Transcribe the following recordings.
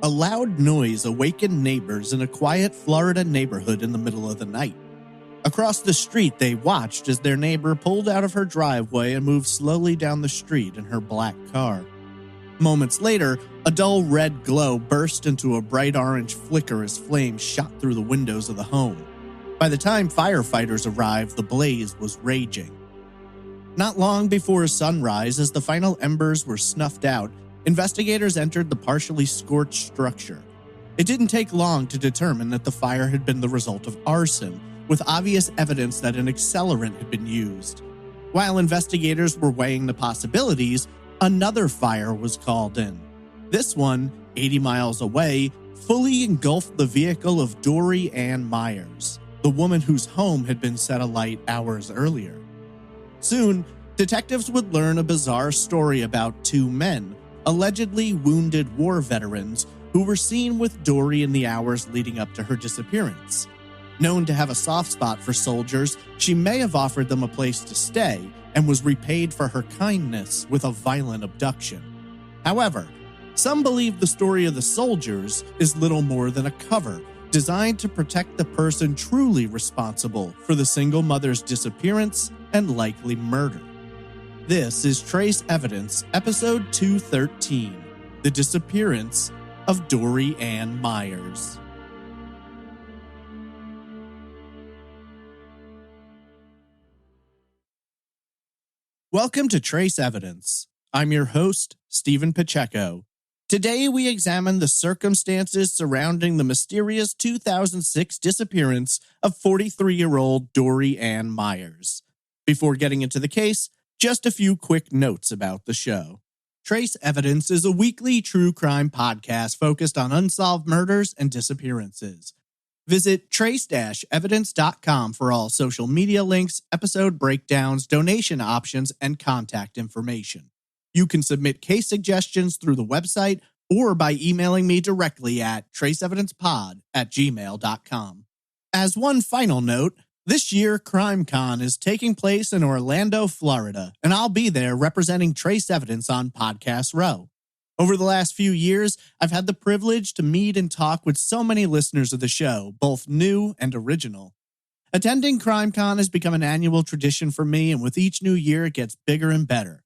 A loud noise awakened neighbors in a quiet Florida neighborhood in the middle of the night. Across the street, they watched as their neighbor pulled out of her driveway and moved slowly down the street in her black car. Moments later, a dull red glow burst into a bright orange flicker as flames shot through the windows of the home. By the time firefighters arrived, the blaze was raging. Not long before sunrise, as the final embers were snuffed out, investigators entered the partially scorched structure. It didn't take long to determine that the fire had been the result of arson, with obvious evidence that an accelerant had been used. While investigators were weighing the possibilities, another fire was called in. This one, 80 miles away, fully engulfed the vehicle of Dori Ann Myers, the woman whose home had been set alight hours earlier. Soon, detectives would learn a bizarre story about two men, allegedly wounded war veterans, who were seen with Dori in the hours leading up to her disappearance. Known to have a soft spot for soldiers, she may have offered them a place to stay and was repaid for her kindness with a violent abduction. However, some believe the story of the soldiers is little more than a cover designed to protect the person truly responsible for the single mother's disappearance and likely murder. This is Trace Evidence, Episode 213, The Disappearance of Dori Ann Myers. Welcome to Trace Evidence. I'm your host, Stephen Pacheco. Today we examine the circumstances surrounding the mysterious 2006 disappearance of 43-year-old Dori Ann Myers. Before getting into the case, just a few quick notes about the show. Trace Evidence is a weekly true crime podcast focused on unsolved murders and disappearances. Visit trace-evidence.com for all social media links, episode breakdowns, donation options, and contact information. You can submit case suggestions through the website or by emailing me directly at traceevidencepod@gmail.com. As one final note, this year CrimeCon is taking place in Orlando, Florida, and I'll be there representing Trace Evidence on Podcast Row. Over the last few years, I've had the privilege to meet and talk with so many listeners of the show, both new and original. Attending CrimeCon has become an annual tradition for me, and with each new year, it gets bigger and better.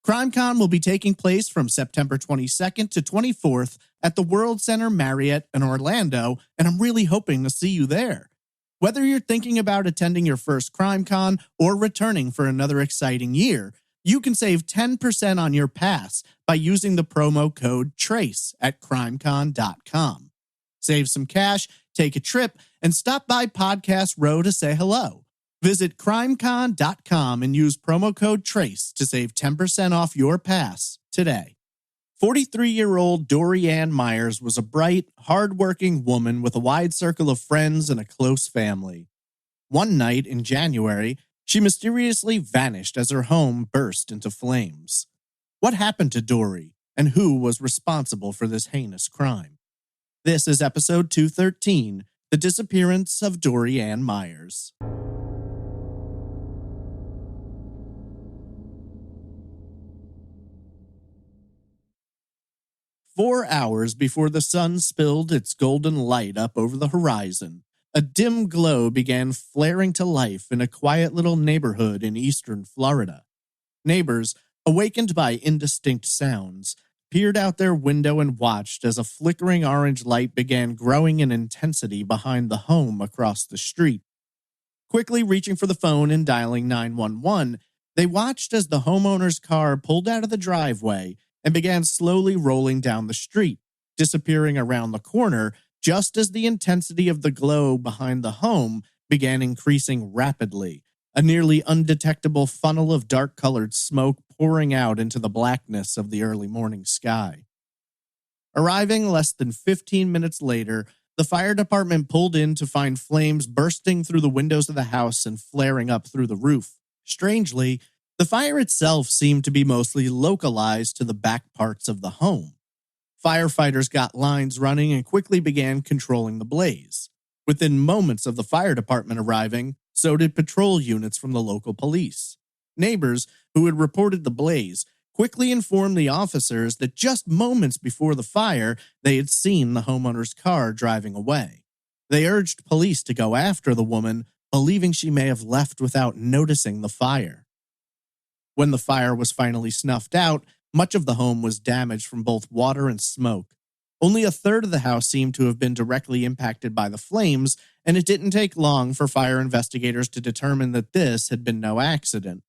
CrimeCon will be taking place from September 22nd to 24th at the World Center Marriott in Orlando, and I'm really hoping to see you there. Whether you're thinking about attending your first CrimeCon or returning for another exciting year, you can save 10% on your pass by using the promo code TRACE at crimecon.com. Save some cash, take a trip, and stop by Podcast Row to say hello. Visit crimecon.com and use promo code TRACE to save 10% off your pass today. 43-year-old Dori Ann Myers was a bright, hard-working woman with a wide circle of friends and a close family. One night in January, she mysteriously vanished as her home burst into flames. What happened to Dori, and who was responsible for this heinous crime? This is episode 213, The Disappearance of Dori Ann Myers. "4 hours before the sun spilled its golden light up over the horizon, a dim glow began flaring to life in a quiet little neighborhood in eastern Florida. Neighbors, awakened by indistinct sounds, peered out their window and watched as a flickering orange light began growing in intensity behind the home across the street. Quickly reaching for the phone and dialing 911, they watched as the homeowner's car pulled out of the driveway and began slowly rolling down the street, disappearing around the corner just as the intensity of the glow behind the home began increasing rapidly, a nearly undetectable funnel of dark-colored smoke pouring out into the blackness of the early morning sky. Arriving less than 15 minutes later, the fire department pulled in to find flames bursting through the windows of the house and flaring up through the roof. Strangely, the fire itself seemed to be mostly localized to the back parts of the home. Firefighters got lines running and quickly began controlling the blaze. Within moments of the fire department arriving, so did patrol units from the local police. Neighbors who had reported the blaze quickly informed the officers that just moments before the fire, they had seen the homeowner's car driving away. They urged police to go after the woman, believing she may have left without noticing the fire. When the fire was finally snuffed out, much of the home was damaged from both water and smoke. Only a third of the house seemed to have been directly impacted by the flames, and it didn't take long for fire investigators to determine that this had been no accident.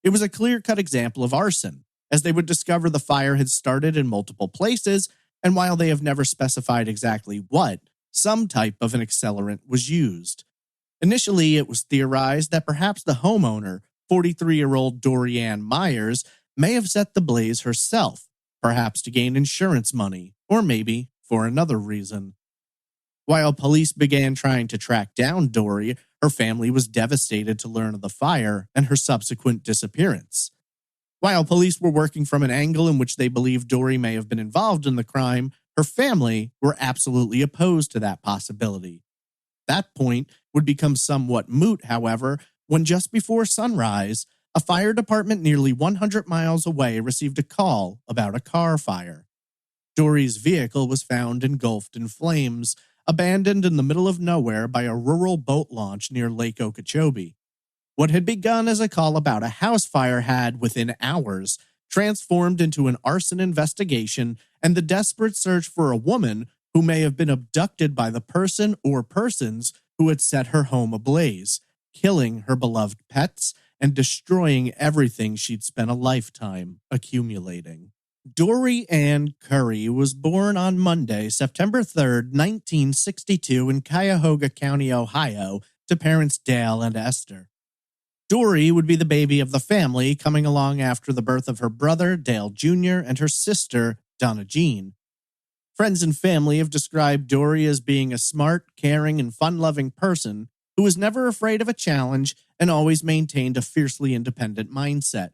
It was a clear-cut example of arson, as they would discover the fire had started in multiple places, and while they have never specified exactly what, some type of an accelerant was used. Initially, it was theorized that perhaps the homeowner, 43-year-old Dori Ann Myers, may have set the blaze herself, perhaps to gain insurance money, or maybe for another reason. While police began trying to track down Dori, her family was devastated to learn of the fire and her subsequent disappearance. While police were working from an angle in which they believed Dori may have been involved in the crime, her family were absolutely opposed to that possibility. That point would become somewhat moot, however, when just before sunrise, a fire department nearly 100 miles away received a call about a car fire. Dori's vehicle was found engulfed in flames, abandoned in the middle of nowhere by a rural boat launch near Lake Okeechobee. What had begun as a call about a house fire had, within hours, transformed into an arson investigation and the desperate search for a woman who may have been abducted by the person or persons who had set her home ablaze, killing her beloved pets and destroying everything she'd spent a lifetime accumulating. Dori Ann Curry was born on Monday, September 3rd, 1962 in Cuyahoga County, Ohio, to parents Dale and Esther. Dori would be the baby of the family, coming along after the birth of her brother, Dale Jr., and her sister, Donna Jean. Friends and family have described Dori as being a smart, caring, and fun-loving person who was never afraid of a challenge and always maintained a fiercely independent mindset.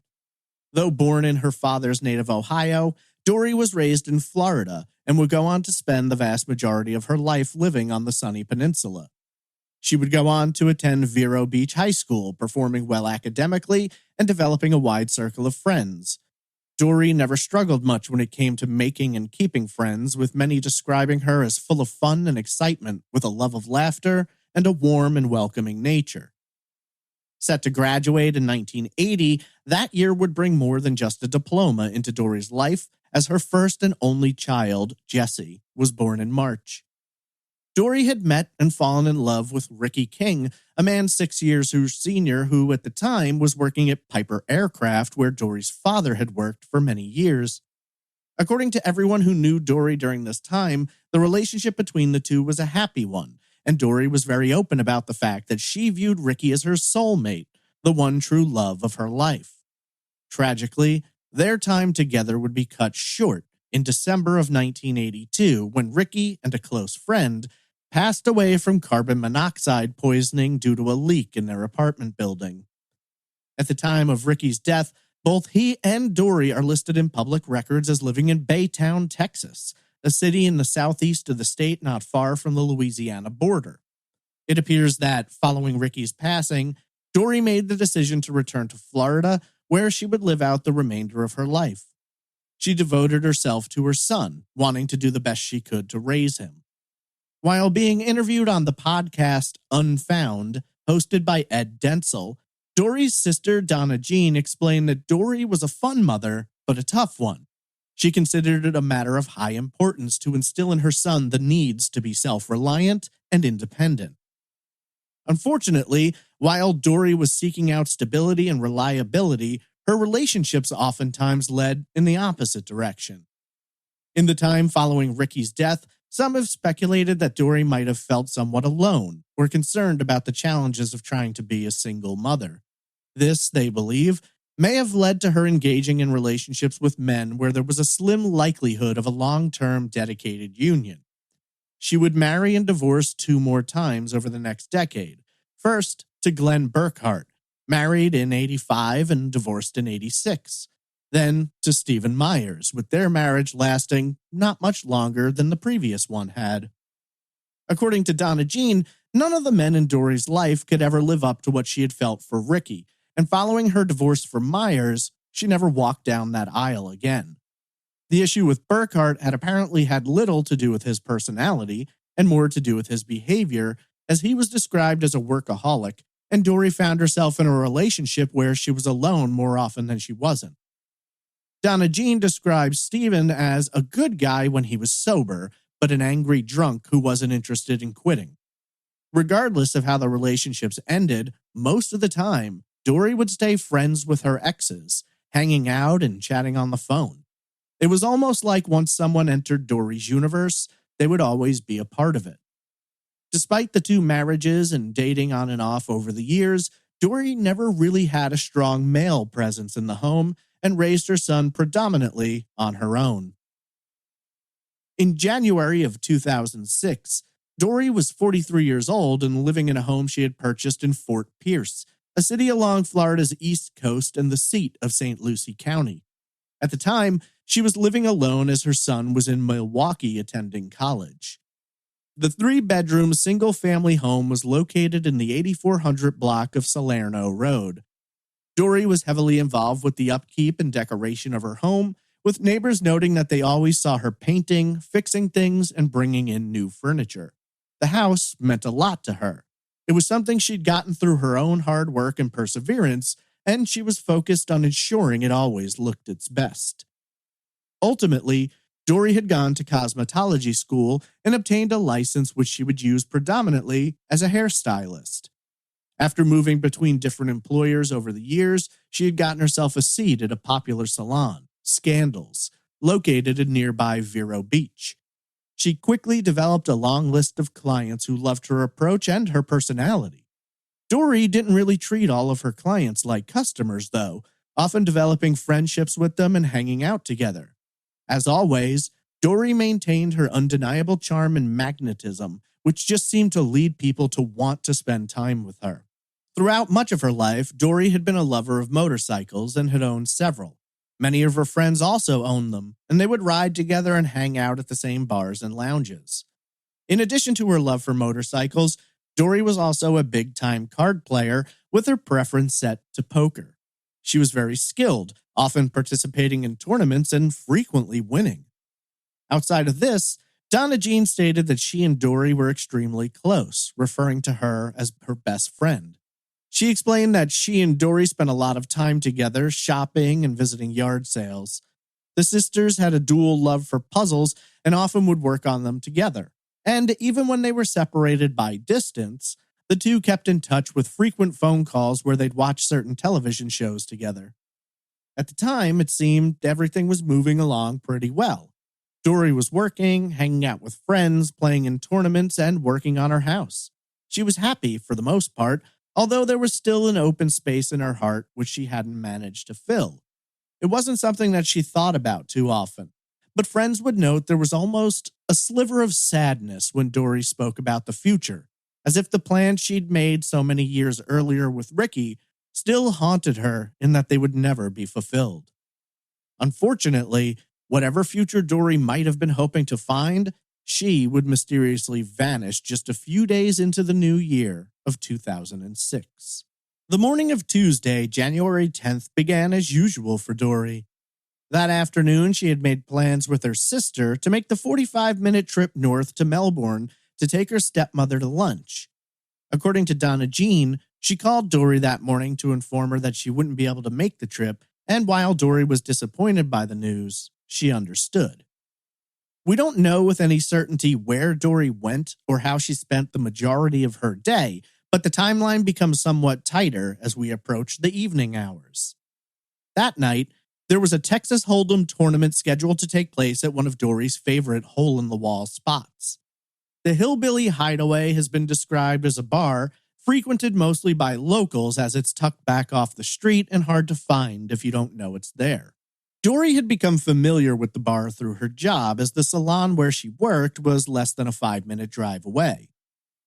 Though born in her father's native Ohio, Dori was raised in Florida and would go on to spend the vast majority of her life living on the sunny peninsula. She would go on to attend Vero Beach High School, performing well academically and developing a wide circle of friends. Dori never struggled much when it came to making and keeping friends, with many describing her as full of fun and excitement, with a love of laughter and a warm and welcoming nature. Set to graduate in 1980, that year would bring more than just a diploma into Dori's life, as her first and only child, Jessie, was born in March. Dori had met and fallen in love with Ricky King, a man 6 years her senior who, at the time, was working at Piper Aircraft, where Dori's father had worked for many years. According to everyone who knew Dori during this time, the relationship between the two was a happy one, and Dori was very open about the fact that she viewed Ricky as her soulmate, the one true love of her life. Tragically, their time together would be cut short in December of 1982 when Ricky and a close friend passed away from carbon monoxide poisoning due to a leak in their apartment building. At the time of Ricky's death, both he and Dori are listed in public records as living in Baytown, Texas, a city in the southeast of the state not far from the Louisiana border. It appears that, following Ricky's passing, Dori made the decision to return to Florida, where she would live out the remainder of her life. She devoted herself to her son, wanting to do the best she could to raise him. While being interviewed on the podcast Unfound, hosted by Ed Dentzel, Dori's sister Donna Jean explained that Dori was a fun mother, but a tough one. She considered it a matter of high importance to instill in her son the needs to be self-reliant and independent. Unfortunately, while Dori was seeking out stability and reliability, her relationships oftentimes led in the opposite direction. In the time following Ricky's death, some have speculated that Dori might have felt somewhat alone or concerned about the challenges of trying to be a single mother. This, they believe, may have led to her engaging in relationships with men where there was a slim likelihood of a long-term dedicated union. She would marry and divorce 2 more times over the next decade. First, to Glenn Burkhart, married in 85 and divorced in 86. Then to Stephen Myers, with their marriage lasting not much longer than the previous one had. According to Donna Jean, none of the men in Dori's life could ever live up to what she had felt for Ricky, and following her divorce from Myers, She never walked down that aisle again. The issue with Burkhart had apparently had little to do with his personality and more to do with his behavior, as he was described as a workaholic, and Dori found herself in a relationship where she was alone more often than she wasn't. Donna Jean describes Stephen as a good guy when he was sober, but an angry drunk who wasn't interested in quitting. Regardless of how the relationships ended, most of the time, Dori would stay friends with her exes, hanging out and chatting on the phone. It was almost like once someone entered Dori's universe, they would always be a part of it. Despite the two marriages and dating on and off over the years, Dori never really had a strong male presence in the home and raised her son predominantly on her own. In January of 2006, Dori was 43 years old and living in a home she had purchased in Fort Pierce, a city along Florida's east coast and the seat of St. Lucie County. At the time, she was living alone as her son was in Milwaukee attending college. The three-bedroom single-family home was located in the 8400 block of Salerno Road. Dori was heavily involved with the upkeep and decoration of her home, with neighbors noting that they always saw her painting, fixing things, and bringing in new furniture. The house meant a lot to her. It was something she'd gotten through her own hard work and perseverance, and she was focused on ensuring it always looked its best. Ultimately, Dori had gone to cosmetology school and obtained a license which she would use predominantly as a hairstylist. After moving between different employers over the years, she had gotten herself a seat at a popular salon, Scandals, located in nearby Vero Beach. She quickly developed a long list of clients who loved her approach and her personality. Dori didn't really treat all of her clients like customers, though, often developing friendships with them and hanging out together. As always, Dori maintained her undeniable charm and magnetism, which just seemed to lead people to want to spend time with her. Throughout much of her life, Dori had been a lover of motorcycles and had owned several. Many of her friends also owned them, and they would ride together and hang out at the same bars and lounges. In addition to her love for motorcycles, Dori was also a big-time card player, with her preference set to poker. She was very skilled, often participating in tournaments and frequently winning. Outside of this, Donna Jean stated that she and Dori were extremely close, referring to her as her best friend. She explained that she and Dori spent a lot of time together shopping and visiting yard sales. The sisters had a dual love for puzzles and often would work on them together. And even when they were separated by distance, the two kept in touch with frequent phone calls where they'd watch certain television shows together. At the time, it seemed everything was moving along pretty well. Dori was working, hanging out with friends, playing in tournaments, and working on her house. She was happy for the most part, although there was still an open space in her heart which she hadn't managed to fill. It wasn't something that she thought about too often, but friends would note there was almost a sliver of sadness when Dori spoke about the future, as if the plans she'd made so many years earlier with Ricky still haunted her in that they would never be fulfilled. Unfortunately, whatever future Dori might have been hoping to find, she would mysteriously vanish just a few days into the new year of 2006. The morning of Tuesday, January 10th, began as usual for Dori. That afternoon, she had made plans with her sister to make the 45-minute trip north to Melbourne to take her stepmother to lunch. According to Donna Jean, she called Dori that morning to inform her that she wouldn't be able to make the trip, and while Dori was disappointed by the news, she understood. We don't know with any certainty where Dori went or how she spent the majority of her day, but the timeline becomes somewhat tighter as we approach the evening hours. That night, there was a Texas Hold'em tournament scheduled to take place at one of Dori's favorite hole-in-the-wall spots. The Hillbilly Hideaway has been described as a bar frequented mostly by locals as it's tucked back off the street and hard to find if you don't know it's there. Dori had become familiar with the bar through her job, as the salon where she worked was less than a 5-minute drive away.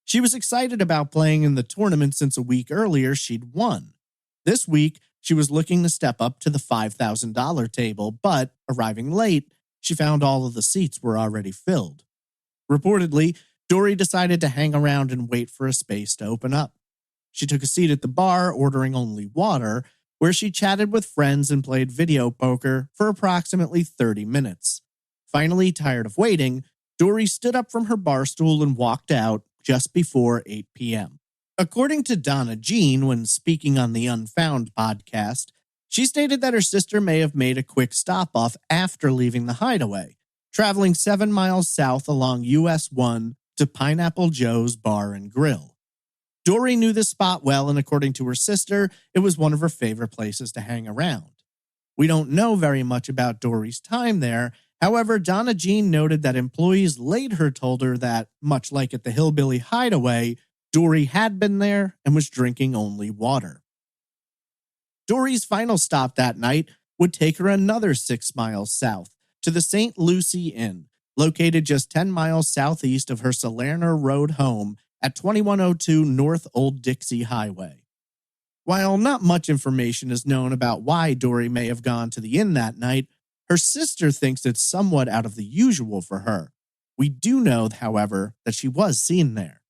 She was excited about playing in the tournament since a week earlier she'd won. This week, she was looking to step up to the $5,000 table, but, arriving late, she found all of the seats were already filled. Reportedly, Dori decided to hang around and wait for a space to open up. She took a seat at the bar, ordering only water, where she chatted with friends and played video poker for approximately 30 minutes. Finally, tired of waiting, Dori stood up from her bar stool and walked out just before 8 p.m. According to Donna Jean, when speaking on the Unfound podcast, she stated that her sister may have made a quick stop-off after leaving the hideaway, traveling 7 miles south along US 1 to Pineapple Joe's Bar and Grill. Dori knew the spot well, and according to her sister, it was one of her favorite places to hang around. We don't know very much about Dori's time there. However, Donna Jean noted that employees later told her that, much like at the Hillbilly Hideaway, Dori had been there and was drinking only water. Dori's final stop that night would take her another 6 miles south to the St. Lucie Inn, located just 10 miles southeast of her Salerno Road home at 2102 North Old Dixie Highway. While not much information is known about why Dori may have gone to the inn that night, her sister thinks it's somewhat out of the usual for her. We do know, however, that she was seen there.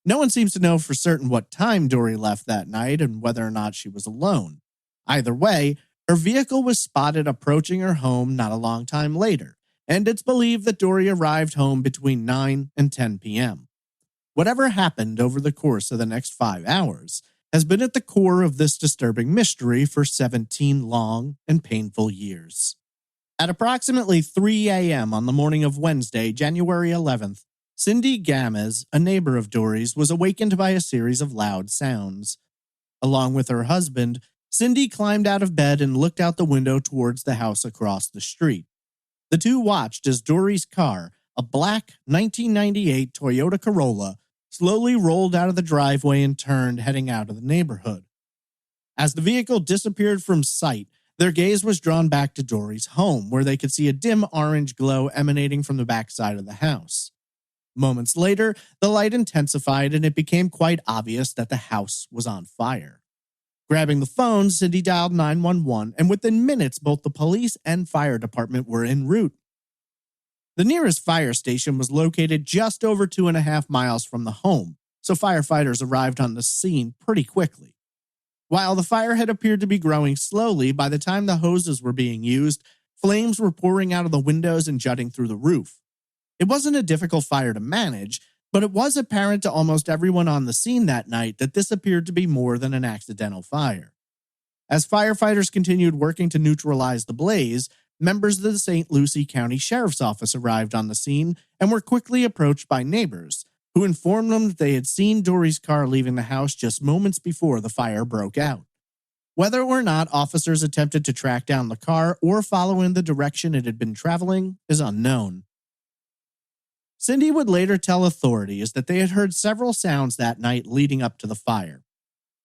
No one seems to know for certain what time Dori left that night and whether or not she was alone. Either way, her vehicle was spotted approaching her home not a long time later, and it's believed that Dori arrived home between 9 and 10 p.m. Whatever happened over the course of the next 5 hours has been at the core of this disturbing mystery for 17 long and painful years. At approximately 3 a.m. on the morning of Wednesday, January 11th, Cindy Gamez, a neighbor of Dori's, was awakened by a series of loud sounds. Along with her husband, Cindy climbed out of bed and looked out the window towards the house across the street. The two watched as Dori's car, a black 1998 Toyota Corolla, slowly rolled out of the driveway and turned, heading out of the neighborhood. As the vehicle disappeared from sight, their gaze was drawn back to Dori's home, where they could see a dim orange glow emanating from the backside of the house. Moments later, the light intensified and it became quite obvious that the house was on fire. Grabbing the phone, Cindy dialed 911, and within minutes, both the police and fire department were en route. The nearest fire station was located just over 2.5 miles from the home, so firefighters arrived on the scene pretty quickly. While the fire had appeared to be growing slowly, by the time the hoses were being used, flames were pouring out of the windows and jutting through the roof. It wasn't a difficult fire to manage, but it was apparent to almost everyone on the scene that night that this appeared to be more than an accidental fire. As firefighters continued working to neutralize the blaze, members of the St. Lucie County Sheriff's Office arrived on the scene and were quickly approached by neighbors, who informed them that they had seen Dori's car leaving the house just moments before the fire broke out. Whether or not officers attempted to track down the car or follow in the direction it had been traveling is unknown. Cindy would later tell authorities that they had heard several sounds that night leading up to the fire.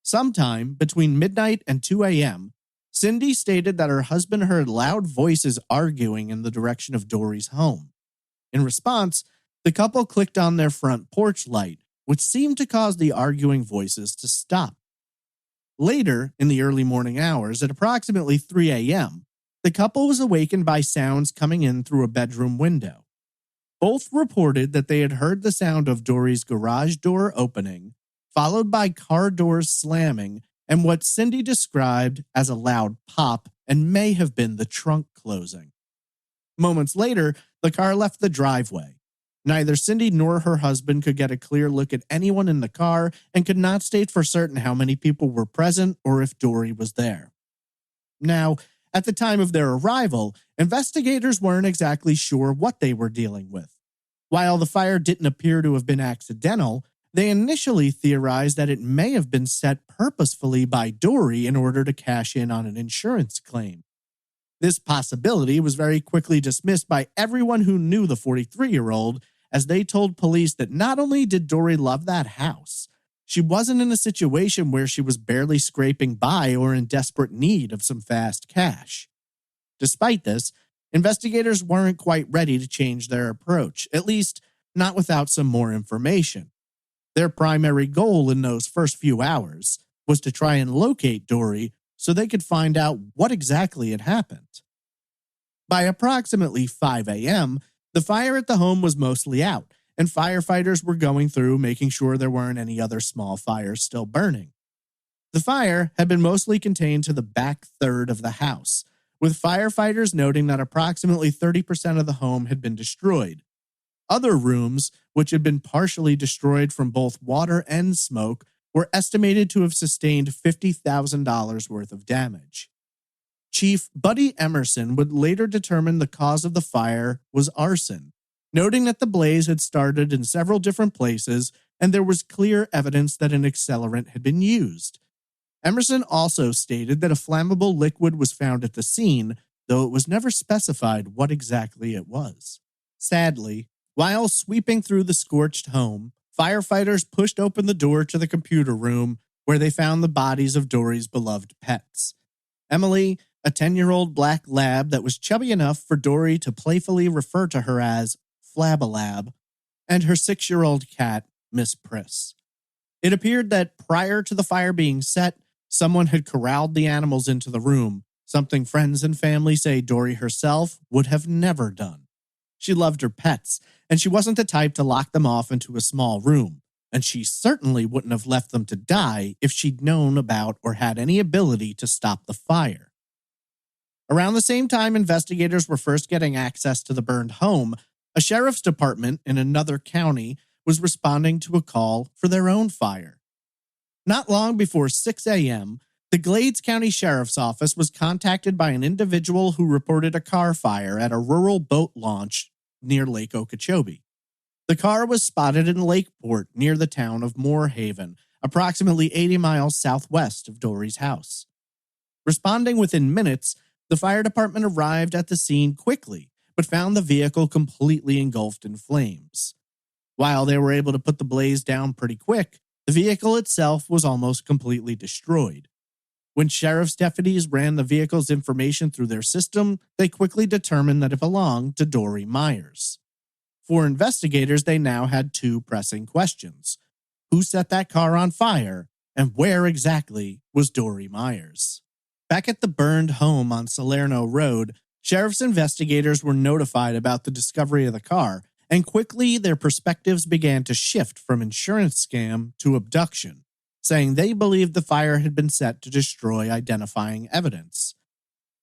Sometime between midnight and 2 a.m., Cindy stated that her husband heard loud voices arguing in the direction of Dori's home. In response, the couple clicked on their front porch light, which seemed to cause the arguing voices to stop. Later, in the early morning hours, at approximately 3 a.m., the couple was awakened by sounds coming in through a bedroom window. Both reported that they had heard the sound of Dori's garage door opening, followed by car doors slamming, and what Cindy described as a loud pop and may have been the trunk closing. Moments later, the car left the driveway. Neither Cindy nor her husband could get a clear look at anyone in the car and could not state for certain how many people were present or if Dori was there. Now, at the time of their arrival, investigators weren't exactly sure what they were dealing with. While the fire didn't appear to have been accidental, they initially theorized that it may have been set purposefully by Dori in order to cash in on an insurance claim. This possibility was very quickly dismissed by everyone who knew the 43-year-old, as they told police that not only did Dori love that house, she wasn't in a situation where she was barely scraping by or in desperate need of some fast cash. Despite this, investigators weren't quite ready to change their approach, at least not without some more information. Their primary goal in those first few hours was to try and locate Dori so they could find out what exactly had happened. By approximately 5 a.m., the fire at the home was mostly out, and firefighters were going through making sure there weren't any other small fires still burning. The fire had been mostly contained to the back third of the house, with firefighters noting that approximately 30% of the home had been destroyed. Other rooms, which had been partially destroyed from both water and smoke, were estimated to have sustained $50,000 worth of damage. Chief Buddy Emerson would later determine the cause of the fire was arson, noting that the blaze had started in several different places and there was clear evidence that an accelerant had been used. Emerson also stated that a flammable liquid was found at the scene, though it was never specified what exactly it was. Sadly, while sweeping through the scorched home, firefighters pushed open the door to the computer room where they found the bodies of Dori's beloved pets. Emily, a 10-year-old black lab that was chubby enough for Dori to playfully refer to her as Flabalab, and her 6-year-old cat, Miss Priss. It appeared that prior to the fire being set, someone had corralled the animals into the room, something friends and family say Dori herself would have never done. She loved her pets, and she wasn't the type to lock them off into a small room, and she certainly wouldn't have left them to die if she'd known about or had any ability to stop the fire. Around the same time investigators were first getting access to the burned home, a sheriff's department in another county was responding to a call for their own fire. Not long before 6 a.m., the Glades County Sheriff's Office was contacted by an individual who reported a car fire at a rural boat launch near Lake Okeechobee. The car was spotted in Lakeport near the town of Moorhaven, approximately 80 miles southwest of Dori's house. Responding within minutes, the fire department arrived at the scene quickly, but found the vehicle completely engulfed in flames. While they were able to put the blaze down pretty quick, the vehicle itself was almost completely destroyed. When sheriff's deputies ran the vehicle's information through their system, they quickly determined that it belonged to Dori Myers. For investigators, they now had two pressing questions. Who set that car on fire, and where exactly was Dori Myers? Back at the burned home on Salerno Road, sheriff's investigators were notified about the discovery of the car, and quickly their perspectives began to shift from insurance scam to abduction, saying they believed the fire had been set to destroy identifying evidence.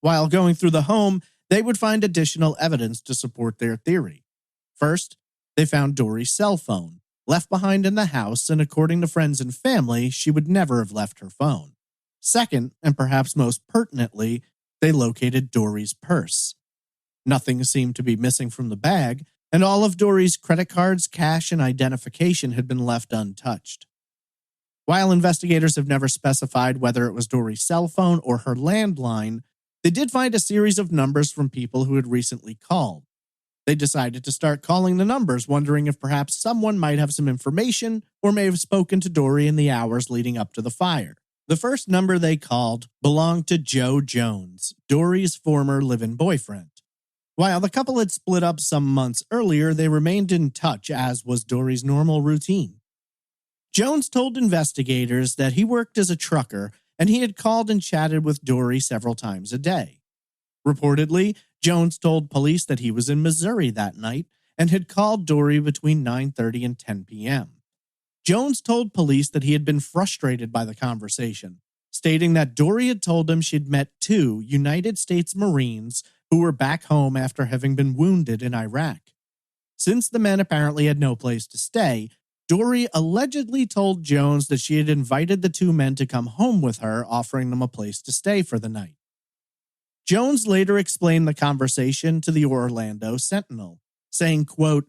While going through the home, they would find additional evidence to support their theory. First, they found Dori's cell phone, left behind in the house, and according to friends and family, she would never have left her phone. Second, and perhaps most pertinently, they located Dori's purse. Nothing seemed to be missing from the bag, and all of Dori's credit cards, cash, and identification had been left untouched. While investigators have never specified whether it was Dori's cell phone or her landline, they did find a series of numbers from people who had recently called. They decided to start calling the numbers, wondering if perhaps someone might have some information or may have spoken to Dori in the hours leading up to the fire. The first number they called belonged to Joe Jones, Dori's former live-in boyfriend. While the couple had split up some months earlier, they remained in touch, as was Dori's normal routine. Jones told investigators that he worked as a trucker and he had called and chatted with Dori several times a day. Reportedly, Jones told police that he was in Missouri that night and had called Dori between 9:30 and 10 p.m. Jones told police that he had been frustrated by the conversation, stating that Dori had told him she'd met two United States Marines who were back home after having been wounded in Iraq. Since the men apparently had no place to stay, Dori allegedly told Jones that she had invited the two men to come home with her, offering them a place to stay for the night. Jones later explained the conversation to the Orlando Sentinel, saying, quote,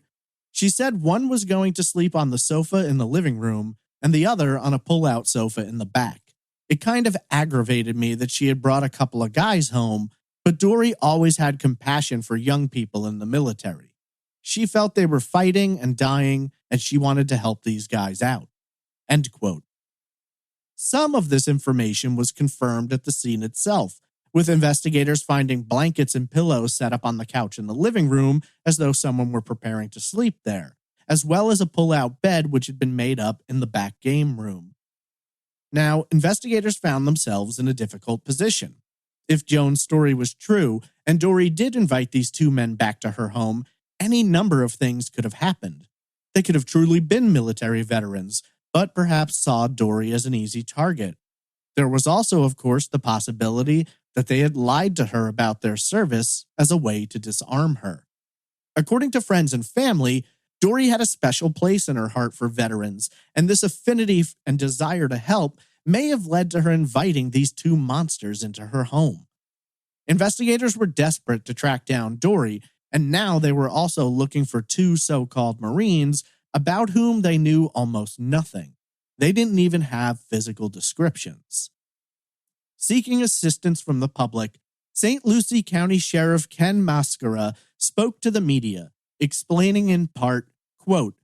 "She said one was going to sleep on the sofa in the living room and the other on a pull-out sofa in the back. It kind of aggravated me that she had brought a couple of guys home, but Dori always had compassion for young people in the military. She felt they were fighting and dying, and she wanted to help these guys out." End quote. Some of this information was confirmed at the scene itself, with investigators finding blankets and pillows set up on the couch in the living room as though someone were preparing to sleep there, as well as a pull-out bed which had been made up in the back game room. Now, investigators found themselves in a difficult position. If Jones' story was true, and Dori did invite these two men back to her home, any number of things could have happened. They could have truly been military veterans, but perhaps saw Dori as an easy target. There was also, of course, the possibility that they had lied to her about their service as a way to disarm her. According to friends and family, Dori had a special place in her heart for veterans, and this affinity and desire to help may have led to her inviting these two monsters into her home. Investigators were desperate to track down Dori, and now they were also looking for two so-called Marines about whom they knew almost nothing. They didn't even have physical descriptions. Seeking assistance from the public, St. Lucie County Sheriff Ken Mascara spoke to the media, explaining in part, quote,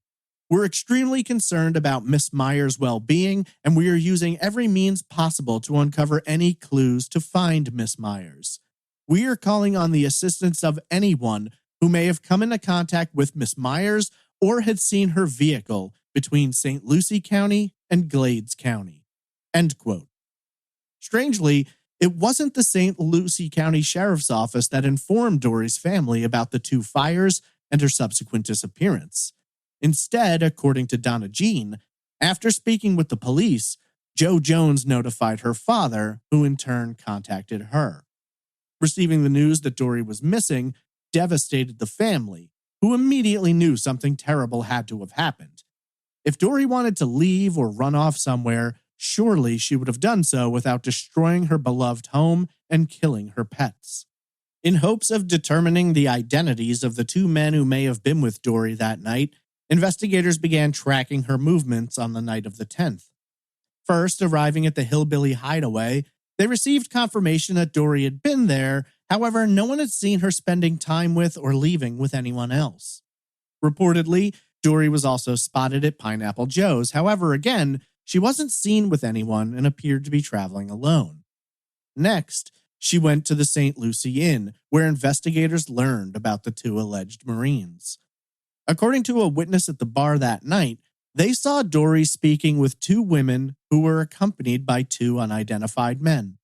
"We're extremely concerned about Miss Myers' well-being, and we are using every means possible to uncover any clues to find Miss Myers. We are calling on the assistance of anyone who may have come into contact with Miss Myers or had seen her vehicle between St. Lucie County and Glades County." End quote. Strangely, it wasn't the St. Lucie County Sheriff's Office that informed Dori's family about the two fires and her subsequent disappearance. Instead, according to Donna Jean, after speaking with the police, Joe Jones notified her father, who in turn contacted her. Receiving the news that Dori was missing devastated the family, who immediately knew something terrible had to have happened. If Dori wanted to leave or run off somewhere, surely she would have done so without destroying her beloved home and killing her pets. In hopes of determining the identities of the two men who may have been with Dori that night, investigators began tracking her movements on the night of the 10th. First, arriving at the Hillbilly Hideaway, they received confirmation that Dori had been there. However, no one had seen her spending time with or leaving with anyone else. Reportedly, Dori was also spotted at Pineapple Joe's. However, again, she wasn't seen with anyone and appeared to be traveling alone. Next, she went to the St. Lucie Inn, where investigators learned about the two alleged Marines. According to a witness at the bar that night, they saw Dori speaking with two women who were accompanied by two unidentified men.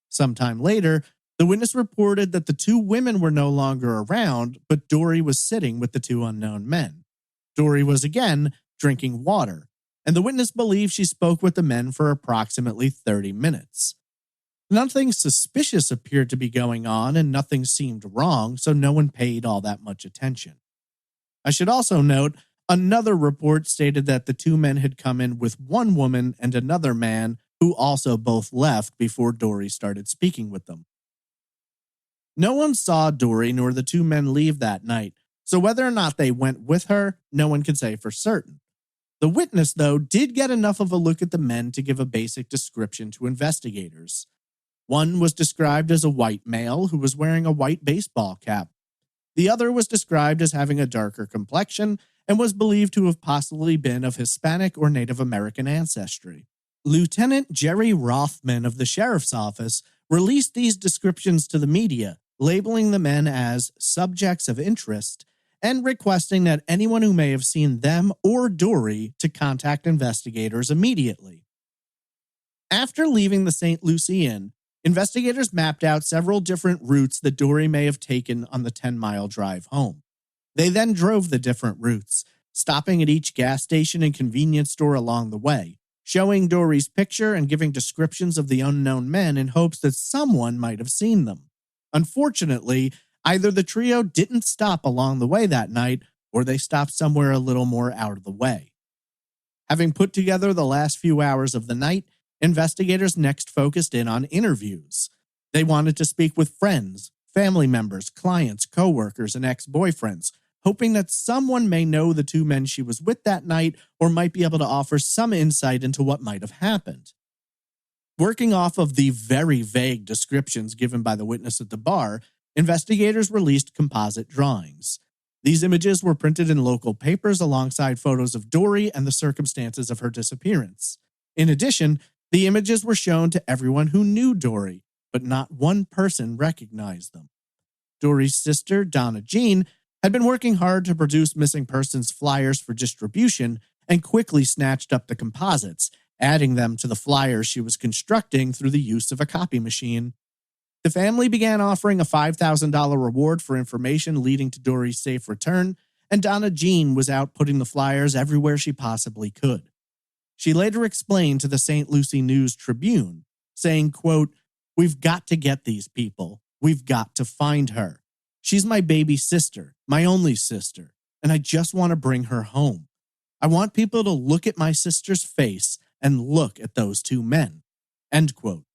Sometime later, the witness reported that the two women were no longer around, but Dori was sitting with the two unknown men. Dori was again drinking water, and the witness believed she spoke with the men for approximately 30 minutes. Nothing suspicious appeared to be going on, and nothing seemed wrong, so no one paid all that much attention. I should also note, another report stated that the two men had come in with one woman and another man who also both left before Dori started speaking with them. No one saw Dori nor the two men leave that night, so whether or not they went with her, no one could say for certain. The witness, though, did get enough of a look at the men to give a basic description to investigators. One was described as a white male who was wearing a white baseball cap. The other was described as having a darker complexion and was believed to have possibly been of Hispanic or Native American ancestry. Lieutenant Jerry Rothman of the Sheriff's Office released these descriptions to the media, labeling the men as subjects of interest and requesting that anyone who may have seen them or Dori to contact investigators immediately. After leaving the St. Lucie Inn, investigators mapped out several different routes that Dori may have taken on the 10-mile drive home. They then drove the different routes, stopping at each gas station and convenience store along the way, showing Dori's picture and giving descriptions of the unknown men in hopes that someone might have seen them. Unfortunately, either the trio didn't stop along the way that night, or they stopped somewhere a little more out of the way. Having put together the last few hours of the night, investigators next focused in on interviews. They wanted to speak with friends, family members, clients, coworkers, and ex-boyfriends, hoping that someone may know the two men she was with that night or might be able to offer some insight into what might have happened. Working off of the very vague descriptions given by the witness at the bar, investigators released composite drawings. These images were printed in local papers alongside photos of Dori and the circumstances of her disappearance. In addition, the images were shown to everyone who knew Dori, but not one person recognized them. Dori's sister, Donna Jean, had been working hard to produce missing persons flyers for distribution and quickly snatched up the composites, adding them to the flyers she was constructing through the use of a copy machine. The family began offering a $5,000 reward for information leading to Dori's safe return, and Donna Jean was out putting the flyers everywhere she possibly could. She later explained to the St. Lucie News Tribune, saying, quote, "We've got to get these people. We've got to find her. She's my baby sister, my only sister, and I just want to bring her home. I want people to look at my sister's face and look at those two men." End quote.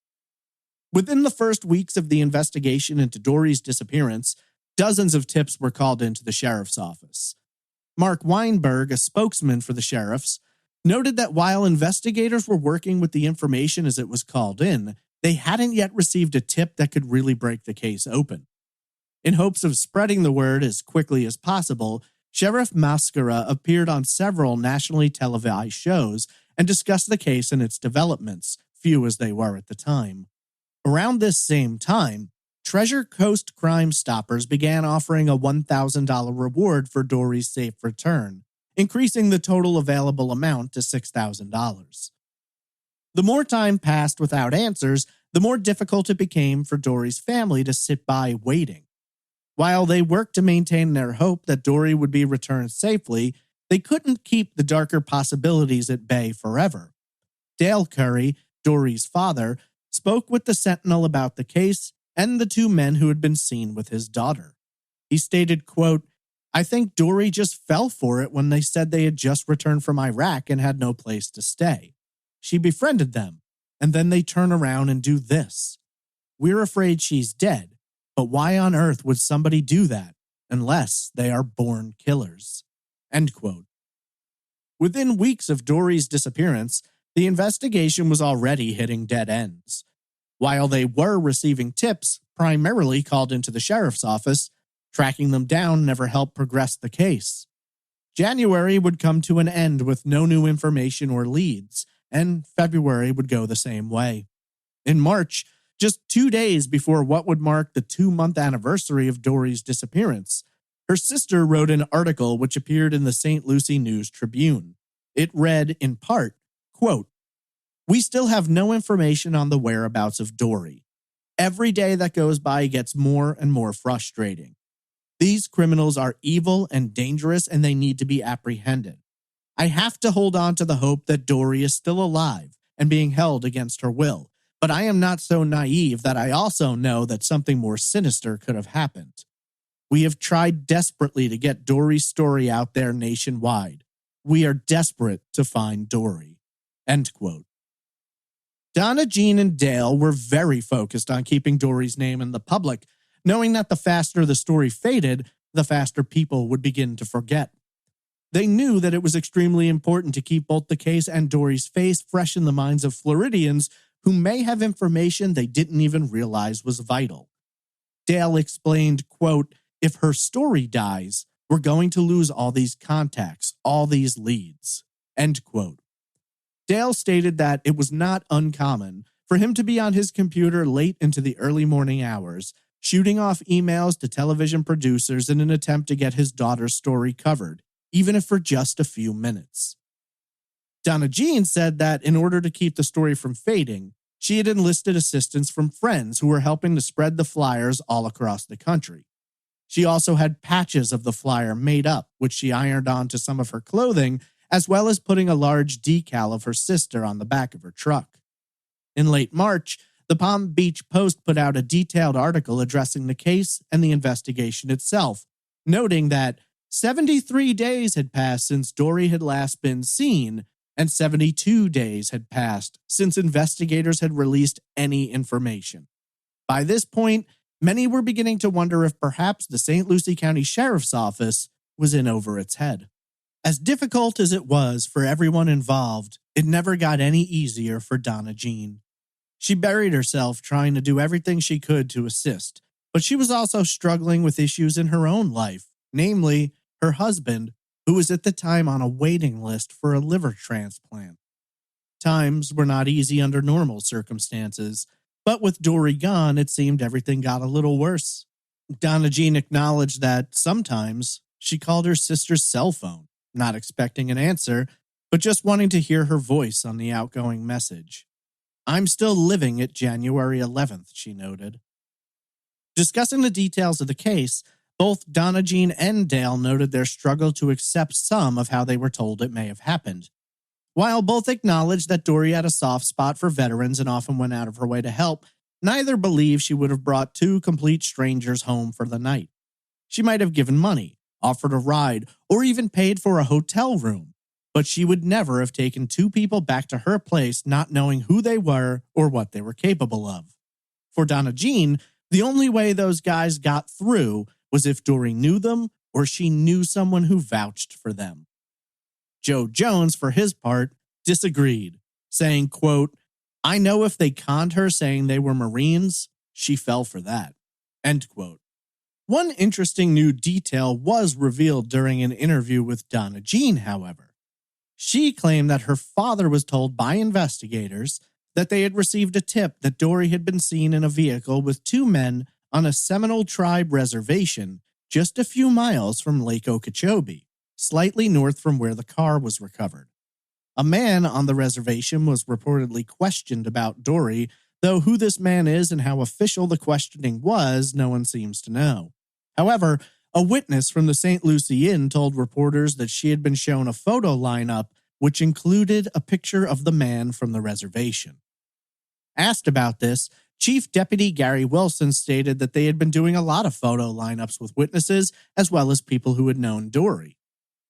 Within the first weeks of the investigation into Dori's disappearance, dozens of tips were called into the sheriff's office. Mark Weinberg, a spokesman for the sheriffs, noted that while investigators were working with the information as it was called in, they hadn't yet received a tip that could really break the case open. In hopes of spreading the word as quickly as possible, Sheriff Mascara appeared on several nationally televised shows and discussed the case and its developments, few as they were at the time. Around this same time, Treasure Coast Crime Stoppers began offering a $1,000 reward for Dori's safe return, increasing the total available amount to $6,000. The more time passed without answers, the more difficult it became for Dori's family to sit by waiting. While they worked to maintain their hope that Dori would be returned safely, they couldn't keep the darker possibilities at bay forever. Dale Curry, Dori's father, spoke with the Sentinel about the case and the two men who had been seen with his daughter. He stated, quote, "I think Dori just fell for it when they said they had just returned from Iraq and had no place to stay. She befriended them, and then they turn around and do this. We're afraid she's dead, but why on earth would somebody do that unless they are born killers?" End quote. Within weeks of Dori's disappearance, the investigation was already hitting dead ends. While they were receiving tips, primarily called into the sheriff's office, tracking them down never helped progress the case. January would come to an end with no new information or leads, and February would go the same way. In March, just 2 days before what would mark the 2-month anniversary of Dori's disappearance, her sister wrote an article which appeared in the St. Lucie News-Tribune. It read, in part, quote, "We still have no information on the whereabouts of Dori. Every day that goes by gets more and more frustrating. These criminals are evil and dangerous, and they need to be apprehended. I have to hold on to the hope that Dori is still alive and being held against her will, but I am not so naive that I also know that something more sinister could have happened. We have tried desperately to get Dori's story out there nationwide. We are desperate to find Dori." End quote. Donna, Jean, and Dale were very focused on keeping Dori's name in the public, knowing that the faster the story faded, the faster people would begin to forget. They knew that it was extremely important to keep both the case and Dori's face fresh in the minds of Floridians who may have information they didn't even realize was vital. Dale explained, quote, "If her story dies, we're going to lose all these contacts, all these leads." End quote. Dale stated that it was not uncommon for him to be on his computer late into the early morning hours, shooting off emails to television producers in an attempt to get his daughter's story covered, even if for just a few minutes. Donna Jean said that in order to keep the story from fading, she had enlisted assistance from friends who were helping to spread the flyers all across the country. She also had patches of the flyer made up, which she ironed onto some of her clothing, as well as putting a large decal of her sister on the back of her truck. In late March, the Palm Beach Post put out a detailed article addressing the case and the investigation itself, noting that 73 days had passed since Dori had last been seen, and 72 days had passed since investigators had released any information. By this point, many were beginning to wonder if perhaps the St. Lucie County Sheriff's Office was in over its head. As difficult as it was for everyone involved, it never got any easier for Donna Jean. She buried herself trying to do everything she could to assist, but she was also struggling with issues in her own life, namely her husband, who was at the time on a waiting list for a liver transplant. Times were not easy under normal circumstances, but with Dori gone, it seemed everything got a little worse. Donna Jean acknowledged that sometimes she called her sister's cell phone, not expecting an answer, but just wanting to hear her voice on the outgoing message. "I'm still living at January 11th, she noted. Discussing the details of the case, both Donna Jean and Dale noted their struggle to accept some of how they were told it may have happened. While both acknowledged that Dori had a soft spot for veterans and often went out of her way to help, neither believed she would have brought two complete strangers home for the night. She might have given money, offered a ride, or even paid for a hotel room, but she would never have taken two people back to her place not knowing who they were or what they were capable of. For Donna Jean, the only way those guys got through was if Dori knew them or she knew someone who vouched for them. Joe Jones, for his part, disagreed, saying, quote, "I know if they conned her saying they were Marines, she fell for that." End quote. One interesting new detail was revealed during an interview with Donna Jean, however. She claimed that her father was told by investigators that they had received a tip that Dori had been seen in a vehicle with two men on a Seminole tribe reservation just a few miles from Lake Okeechobee, slightly north from where the car was recovered. A man on the reservation was reportedly questioned about Dori, though who this man is and how official the questioning was, no one seems to know. However, a witness from the St. Lucie Inn told reporters that she had been shown a photo lineup which included a picture of the man from the reservation. Asked about this, Chief Deputy Gary Wilson stated that they had been doing a lot of photo lineups with witnesses as well as people who had known Dori.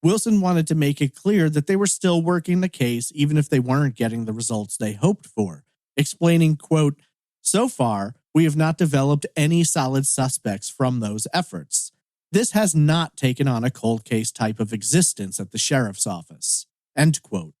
Wilson wanted to make it clear that they were still working the case even if they weren't getting the results they hoped for, explaining, quote, "So far, we have not developed any solid suspects from those efforts. This has not taken on a cold case type of existence at the sheriff's office." End quote.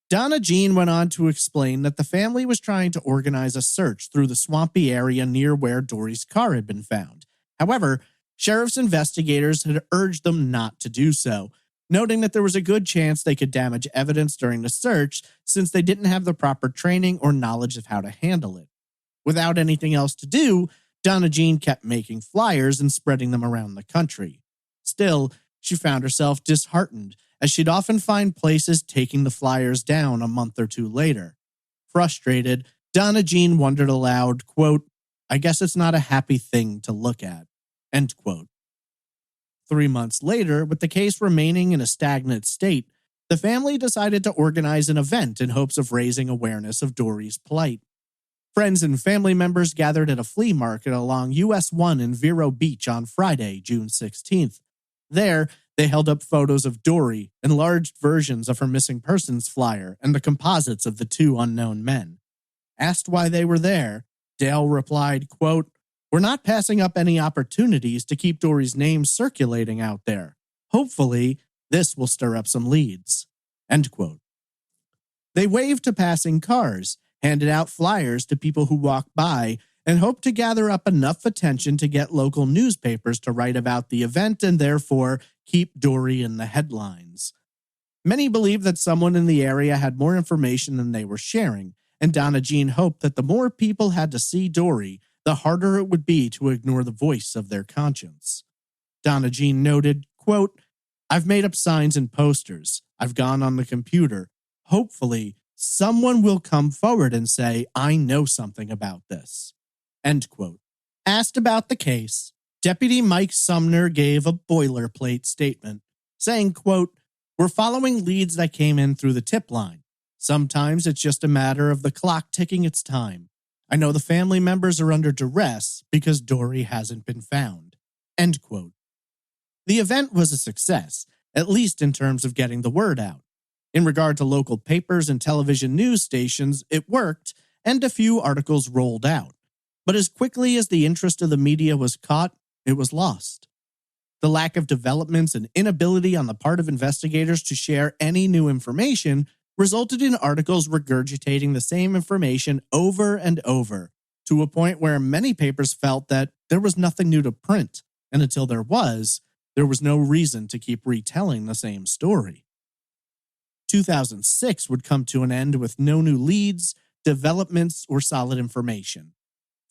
Donna Jean went on to explain that the family was trying to organize a search through the swampy area near where Dori's car had been found. However, sheriff's investigators had urged them not to do so, noting that there was a good chance they could damage evidence during the search since they didn't have the proper training or knowledge of how to handle it. Without anything else to do, Donna Jean kept making flyers and spreading them around the country. Still, she found herself disheartened, as she'd often find places taking the flyers down a month or two later. Frustrated, Donna Jean wondered aloud, quote, "I guess it's not a happy thing to look at." End quote. 3 months later, with the case remaining in a stagnant state, the family decided to organize an event in hopes of raising awareness of Dori's plight. Friends and family members gathered at a flea market along US 1 in Vero Beach on Friday, June 16th. There, they held up photos of Dori, enlarged versions of her missing persons flyer, and the composites of the two unknown men. Asked why they were there, Dale replied, quote, "We're not passing up any opportunities to keep Dori's name circulating out there. Hopefully, this will stir up some leads." End quote. They waved to passing cars, handed out flyers to people who walked by, and hoped to gather up enough attention to get local newspapers to write about the event and therefore keep Dori in the headlines. Many believed that someone in the area had more information than they were sharing, and Donna Jean hoped that the more people had to see Dori, the harder it would be to ignore the voice of their conscience. Donna Jean noted, quote, "I've made up signs and posters. I've gone on the computer. Hopefully, someone will come forward and say, I know something about this." End quote. Asked about the case, Deputy Mike Sumner gave a boilerplate statement, saying, quote, "We're following leads that came in through the tip line. Sometimes it's just a matter of the clock ticking its time. I know the family members are under duress because Dori hasn't been found." End quote. The event was a success, at least in terms of getting the word out. In regard to local papers and television news stations, it worked, and a few articles rolled out. But as quickly as the interest of the media was caught, it was lost. The lack of developments and inability on the part of investigators to share any new information resulted in articles regurgitating the same information over and over, to a point where many papers felt that there was nothing new to print, and until there was no reason to keep retelling the same story. 2006 would come to an end with no new leads, developments, or solid information.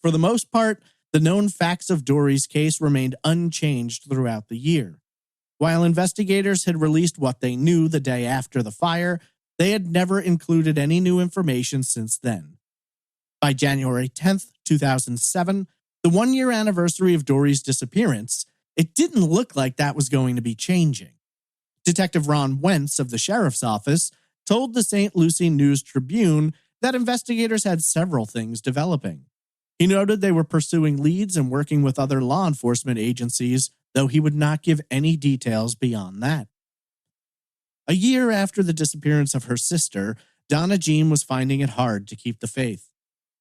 For the most part, the known facts of Dori's case remained unchanged throughout the year. While investigators had released what they knew the day after the fire, they had never included any new information since then. By January 10th, 2007, the one-year anniversary of Dori's disappearance, it didn't look like that was going to be changing. Detective Ron Wentz of the sheriff's office told the St. Lucie News-Tribune that investigators had several things developing. He noted they were pursuing leads and working with other law enforcement agencies, though he would not give any details beyond that. A year after the disappearance of her sister, Donna Jean was finding it hard to keep the faith.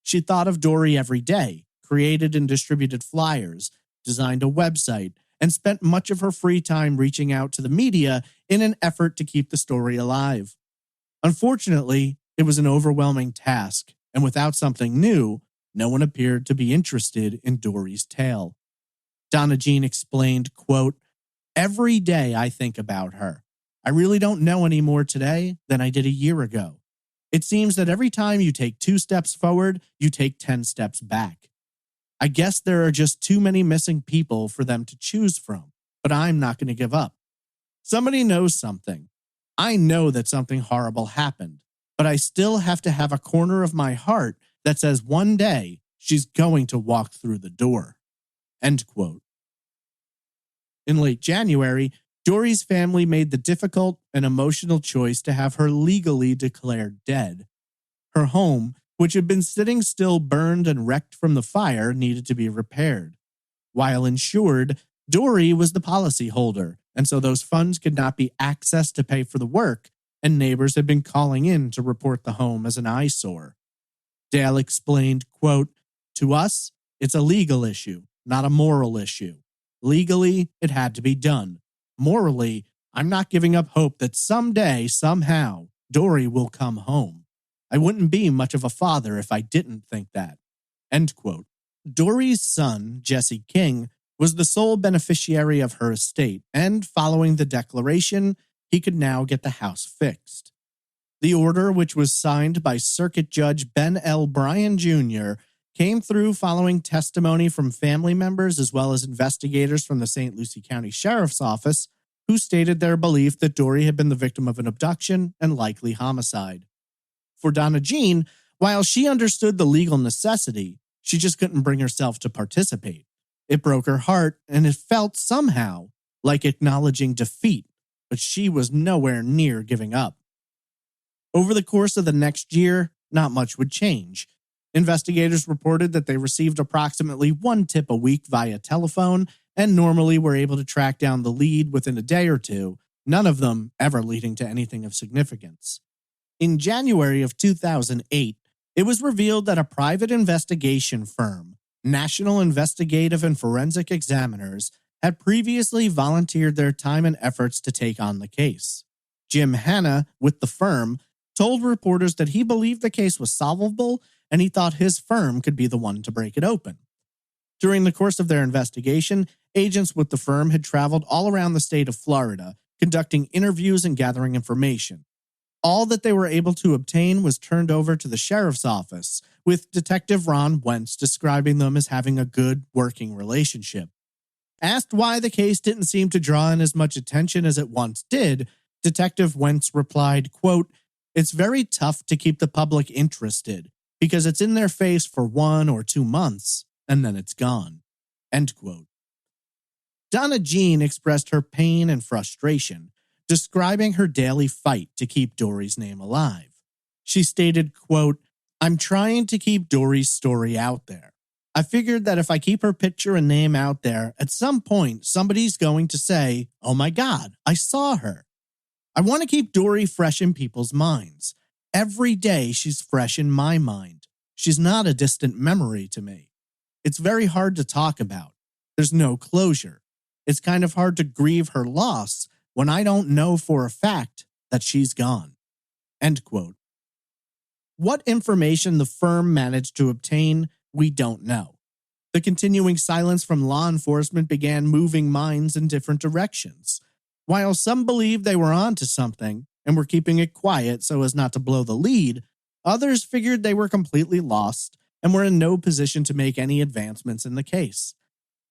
She thought of Dori every day, created and distributed flyers, designed a website, and spent much of her free time reaching out to the media in an effort to keep the story alive. Unfortunately, it was an overwhelming task, and without something new, no one appeared to be interested in Dori's tale. Donna Jean explained, quote, "Every day I think about her. I really don't know any more today than I did a year ago. It seems that every time you take 2 steps forward, you take 10 steps back. I guess there are just too many missing people for them to choose from, but I'm not going to give up. Somebody knows something. I know that something horrible happened, but I still have to have a corner of my heart that says one day she's going to walk through the door." End quote. In late January, Dori's family made the difficult and emotional choice to have her legally declared dead. Her home, which had been sitting still, burned and wrecked from the fire, needed to be repaired. While insured, Dori was the policyholder, and so those funds could not be accessed to pay for the work, and neighbors had been calling in to report the home as an eyesore. Dale explained, quote, "To us, it's a legal issue, not a moral issue. Legally, it had to be done. Morally, I'm not giving up hope that someday, somehow, Dori will come home. I wouldn't be much of a father if I didn't think that." End quote. Dori's son, Jesse King, was the sole beneficiary of her estate, and following the declaration, he could now get the house fixed. The order, which was signed by Circuit Judge Ben L. Bryan Jr., came through following testimony from family members as well as investigators from the St. Lucie County Sheriff's Office, who stated their belief that Dori had been the victim of an abduction and likely homicide. For Donna Jean, while she understood the legal necessity, she just couldn't bring herself to participate. It broke her heart, and it felt somehow like acknowledging defeat, but she was nowhere near giving up. Over the course of the next year, not much would change. Investigators reported that they received approximately 1 tip a week via telephone and normally were able to track down the lead within a day or two, none of them ever leading to anything of significance. In January of 2008, it was revealed that a private investigation firm, National Investigative and Forensic Examiners, had previously volunteered their time and efforts to take on the case. Jim Hanna, with the firm, told reporters that he believed the case was solvable and he thought his firm could be the one to break it open. During the course of their investigation, agents with the firm had traveled all around the state of Florida, conducting interviews and gathering information. All that they were able to obtain was turned over to the sheriff's office, with Detective Ron Wentz describing them as having a good working relationship. Asked why the case didn't seem to draw in as much attention as it once did, Detective Wentz replied, quote, "It's very tough to keep the public interested because it's in their face for 1 or 2 months, and then it's gone." End quote. Donna Jean expressed her pain and frustration, describing her daily fight to keep Dori's name alive. She stated, quote, "I'm trying to keep Dori's story out there. I figured that if I keep her picture and name out there, at some point somebody's going to say, 'Oh my God, I saw her.' I want to keep Dori fresh in people's minds. Every day she's fresh in my mind. She's not a distant memory to me. It's very hard to talk about. There's no closure. It's kind of hard to grieve her loss when I don't know for a fact that she's gone." End quote. What information the firm managed to obtain, we don't know. The continuing silence from law enforcement began moving minds in different directions. While some believed they were onto something and were keeping it quiet so as not to blow the lead, others figured they were completely lost and were in no position to make any advancements in the case.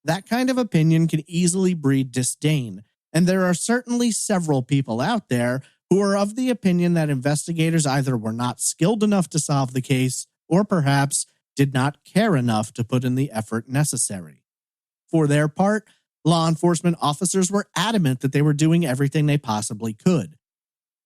That kind of opinion can easily breed disdain, and there are certainly several people out there who are of the opinion that investigators either were not skilled enough to solve the case or perhaps did not care enough to put in the effort necessary. For their part, law enforcement officers were adamant that they were doing everything they possibly could.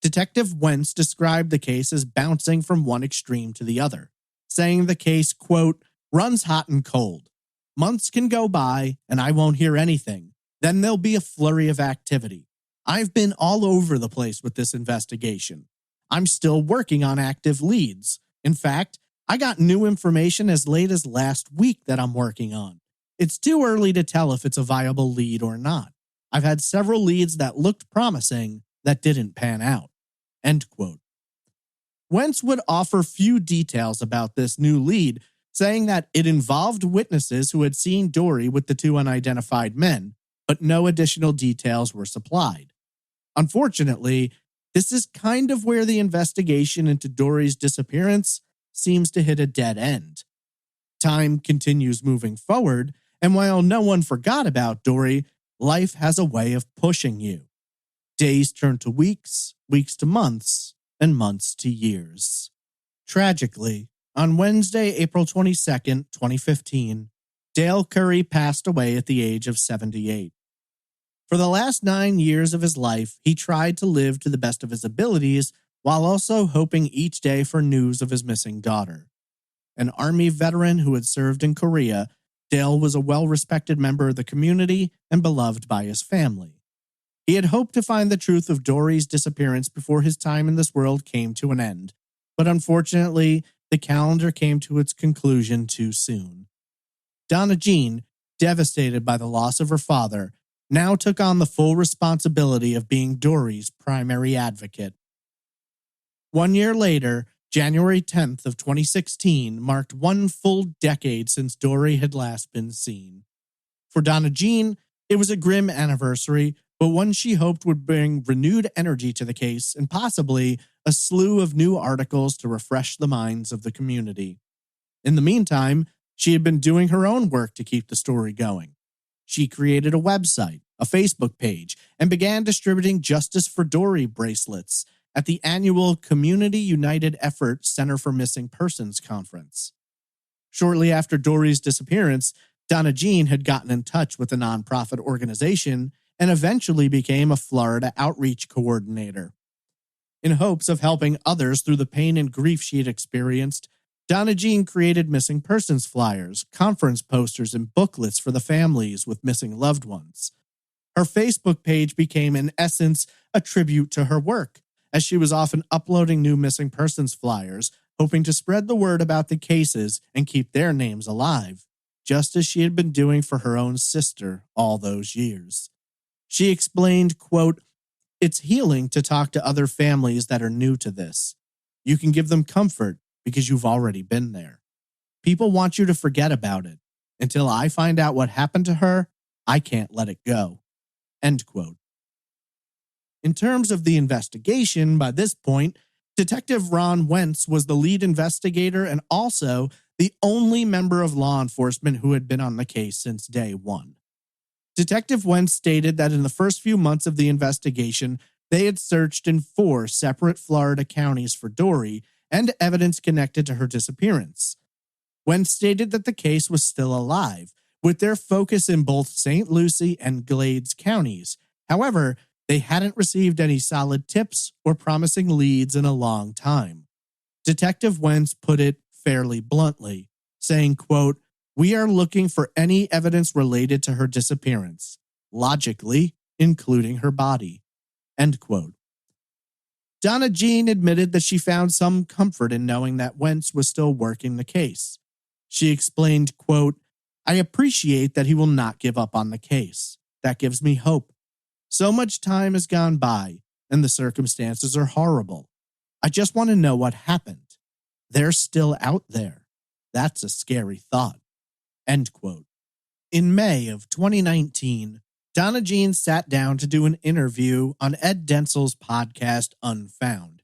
Detective Wentz described the case as bouncing from one extreme to the other, saying the case, quote, runs hot and cold. Months can go by and I won't hear anything. Then there'll be a flurry of activity. I've been all over the place with this investigation. I'm still working on active leads. In fact, I got new information as late as last week that I'm working on. It's too early to tell if it's a viable lead or not. I've had several leads that looked promising that didn't pan out. End quote. Wentz would offer few details about this new lead, saying that it involved witnesses who had seen Dori with the two unidentified men, but no additional details were supplied. Unfortunately, this is kind of where the investigation into Dori's disappearance seems to hit a dead end. Time continues moving forward, and while no one forgot about Dori, life has a way of pushing you. Days turn to weeks, weeks to months, and months to years. Tragically, on Wednesday, April 22nd, 2015, Dale Curry passed away at the age of 78. For the last 9 years of his life, he tried to live to the best of his abilities while also hoping each day for news of his missing daughter. An Army veteran who had served in Korea, Dale was a well-respected member of the community and beloved by his family. He had hoped to find the truth of Dori's disappearance before his time in this world came to an end, but unfortunately, the calendar came to its conclusion too soon. Donna Jean, devastated by the loss of her father, now took on the full responsibility of being Dori's primary advocate. 1 year later, January 10th of 2016 marked 1 full decade since Dori had last been seen. For Donna Jean, it was a grim anniversary, but one she hoped would bring renewed energy to the case and possibly a slew of new articles to refresh the minds of the community. In the meantime, she had been doing her own work to keep the story going. She created a website, a Facebook page, and began distributing Justice for Dori bracelets at the annual Community United Effort Center for Missing Persons conference. Shortly after Dori's disappearance, Donna Jean had gotten in touch with a nonprofit organization and eventually became a Florida outreach coordinator. In hopes of helping others through the pain and grief she had experienced, Donna Jean created missing persons flyers, conference posters, and booklets for the families with missing loved ones. Her Facebook page became, in essence, a tribute to her work, as she was often uploading new missing persons flyers, hoping to spread the word about the cases and keep their names alive, just as she had been doing for her own sister all those years. She explained, quote, "It's healing to talk to other families that are new to this. You can give them comfort because you've already been there. People want you to forget about it. Until I find out what happened to her, I can't let it go." End quote. In terms of the investigation, by this point, Detective Ron Wentz was the lead investigator and also the only member of law enforcement who had been on the case since day one. Detective Wentz stated that in the first few months of the investigation, they had searched in 4 separate Florida counties for Dori and evidence connected to her disappearance. Wentz stated that the case was still alive, with their focus in both St. Lucie and Glades counties. However, they hadn't received any solid tips or promising leads in a long time. Detective Wentz put it fairly bluntly, saying, quote, "We are looking for any evidence related to her disappearance, logically, including her body." End quote. Donna Jean admitted that she found some comfort in knowing that Wentz was still working the case. She explained, quote, "I appreciate that he will not give up on the case. That gives me hope. So much time has gone by, and the circumstances are horrible. I just want to know what happened. They're still out there. That's a scary thought." End quote. In May of 2019, Donna Jean sat down to do an interview on Ed Densel's podcast Unfound.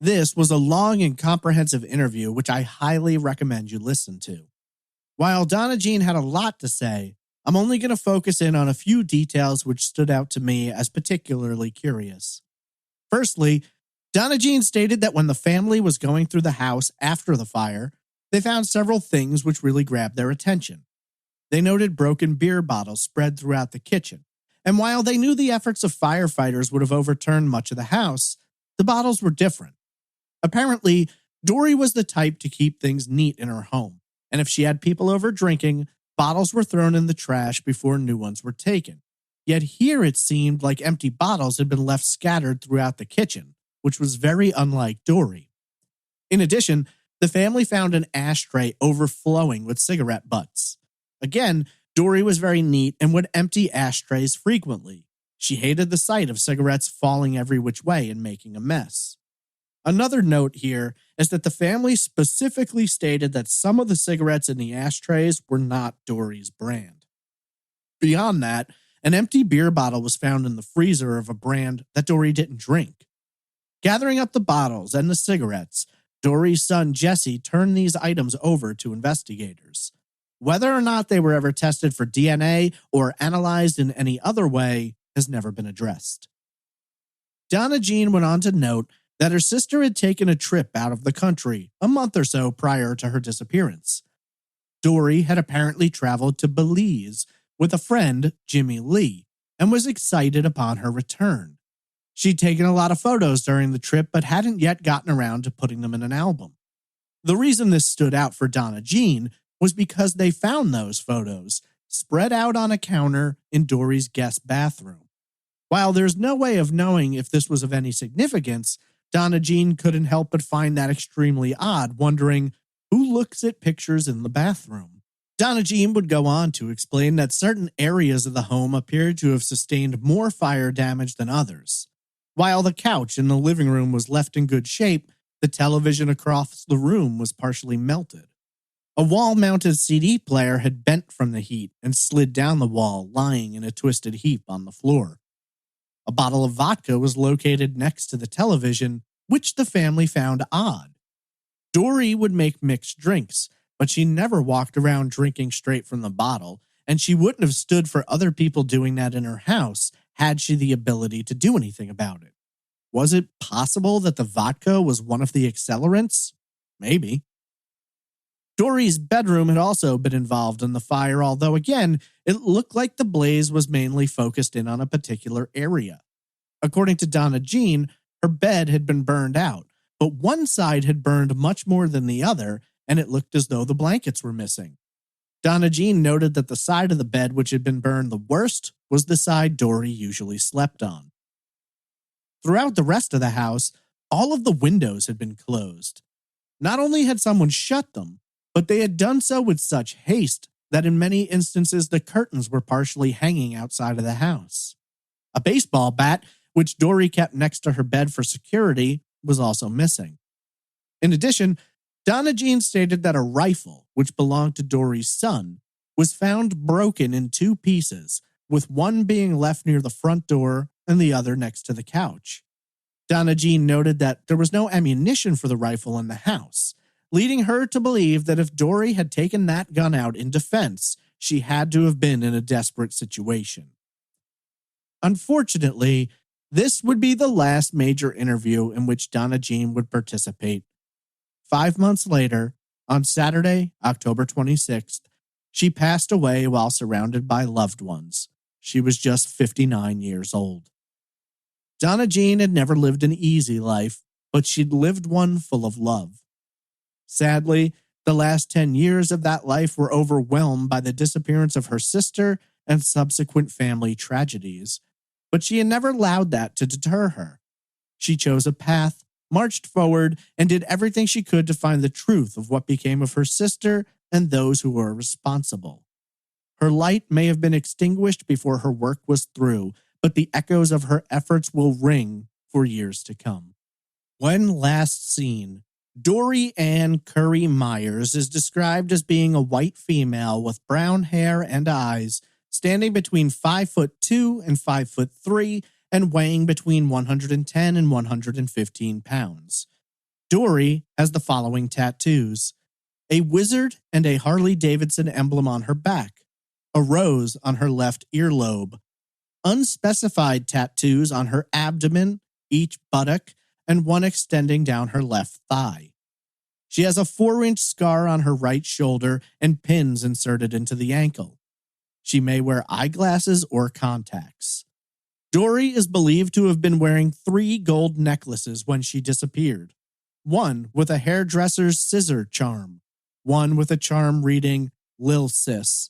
This was a long and comprehensive interview which I highly recommend you listen to. While Donna Jean had a lot to say, I'm only going to focus in on a few details which stood out to me as particularly curious. Firstly, Donna Jean stated that when the family was going through the house after the fire, they found several things which really grabbed their attention. They noted broken beer bottles spread throughout the kitchen, and while they knew the efforts of firefighters would have overturned much of the house, the bottles were different. Apparently, Dori was the type to keep things neat in her home, and if she had people over drinking, bottles were thrown in the trash before new ones were taken. Yet here it seemed like empty bottles had been left scattered throughout the kitchen, which was very unlike Dori. In addition, the family found an ashtray overflowing with cigarette butts. Again, Dori was very neat and would empty ashtrays frequently. She hated the sight of cigarettes falling every which way and making a mess. Another note here is that the family specifically stated that some of the cigarettes in the ashtrays were not Dori's brand. Beyond that, an empty beer bottle was found in the freezer of a brand that Dori didn't drink. Gathering up the bottles and the cigarettes, Dori's son Jesse turned these items over to investigators. Whether or not they were ever tested for DNA or analyzed in any other way has never been addressed. Donna Jean went on to note that her sister had taken a trip out of the country a month or so prior to her disappearance. Dori had apparently traveled to Belize with a friend, Jimmy Lee, and was excited upon her return. She'd taken a lot of photos during the trip but hadn't yet gotten around to putting them in an album. The reason this stood out for Donna Jean was because they found those photos spread out on a counter in Dori's guest bathroom. While there's no way of knowing if this was of any significance, Donna Jean couldn't help but find that extremely odd, wondering who looks at pictures in the bathroom. Donna Jean would go on to explain that certain areas of the home appeared to have sustained more fire damage than others. While the couch in the living room was left in good shape, the television across the room was partially melted. A wall-mounted CD player had bent from the heat and slid down the wall, lying in a twisted heap on the floor. A bottle of vodka was located next to the television, which the family found odd. Dori would make mixed drinks, but she never walked around drinking straight from the bottle, and she wouldn't have stood for other people doing that in her house had she the ability to do anything about it. Was it possible that the vodka was one of the accelerants? Maybe. Dori's bedroom had also been involved in the fire, although again, it looked like the blaze was mainly focused in on a particular area. According to Donna Jean, her bed had been burned out, but one side had burned much more than the other, and it looked as though the blankets were missing. Donna Jean noted that the side of the bed which had been burned the worst was the side Dori usually slept on. Throughout the rest of the house, all of the windows had been closed. Not only had someone shut them, but they had done so with such haste that in many instances the curtains were partially hanging outside of the house. A baseball bat, which Dori kept next to her bed for security, was also missing. In addition, Donna Jean stated that a rifle, which belonged to Dori's son, was found broken in two pieces, with one being left near the front door and the other next to the couch. Donna Jean noted that there was no ammunition for the rifle in the house, leading her to believe that if Dori had taken that gun out in defense, she had to have been in a desperate situation. Unfortunately, this would be the last major interview in which Donna Jean would participate. 5 months later, on Saturday, October 26th, she passed away while surrounded by loved ones. She was just 59 years old. Donna Jean had never lived an easy life, but she'd lived one full of love. Sadly, the last 10 years of that life were overwhelmed by the disappearance of her sister and subsequent family tragedies, but she had never allowed that to deter her. She chose a path, marched forward, and did everything she could to find the truth of what became of her sister and those who were responsible. Her light may have been extinguished before her work was through, but the echoes of her efforts will ring for years to come. When last seen, Dori Ann Myers is described as being a white female with brown hair and eyes, standing between 5'2" and 5'3", and weighing between 110 and 115 pounds. Dori has the following tattoos: a wizard and a Harley-Davidson emblem on her back, a rose on her left earlobe, unspecified tattoos on her abdomen, each buttock, and one extending down her left thigh. She has a 4-inch scar on her right shoulder and pins inserted into the ankle. She may wear eyeglasses or contacts. Dori is believed to have been wearing 3 gold necklaces when she disappeared. One with a hairdresser's scissor charm, one with a charm reading Lil Sis,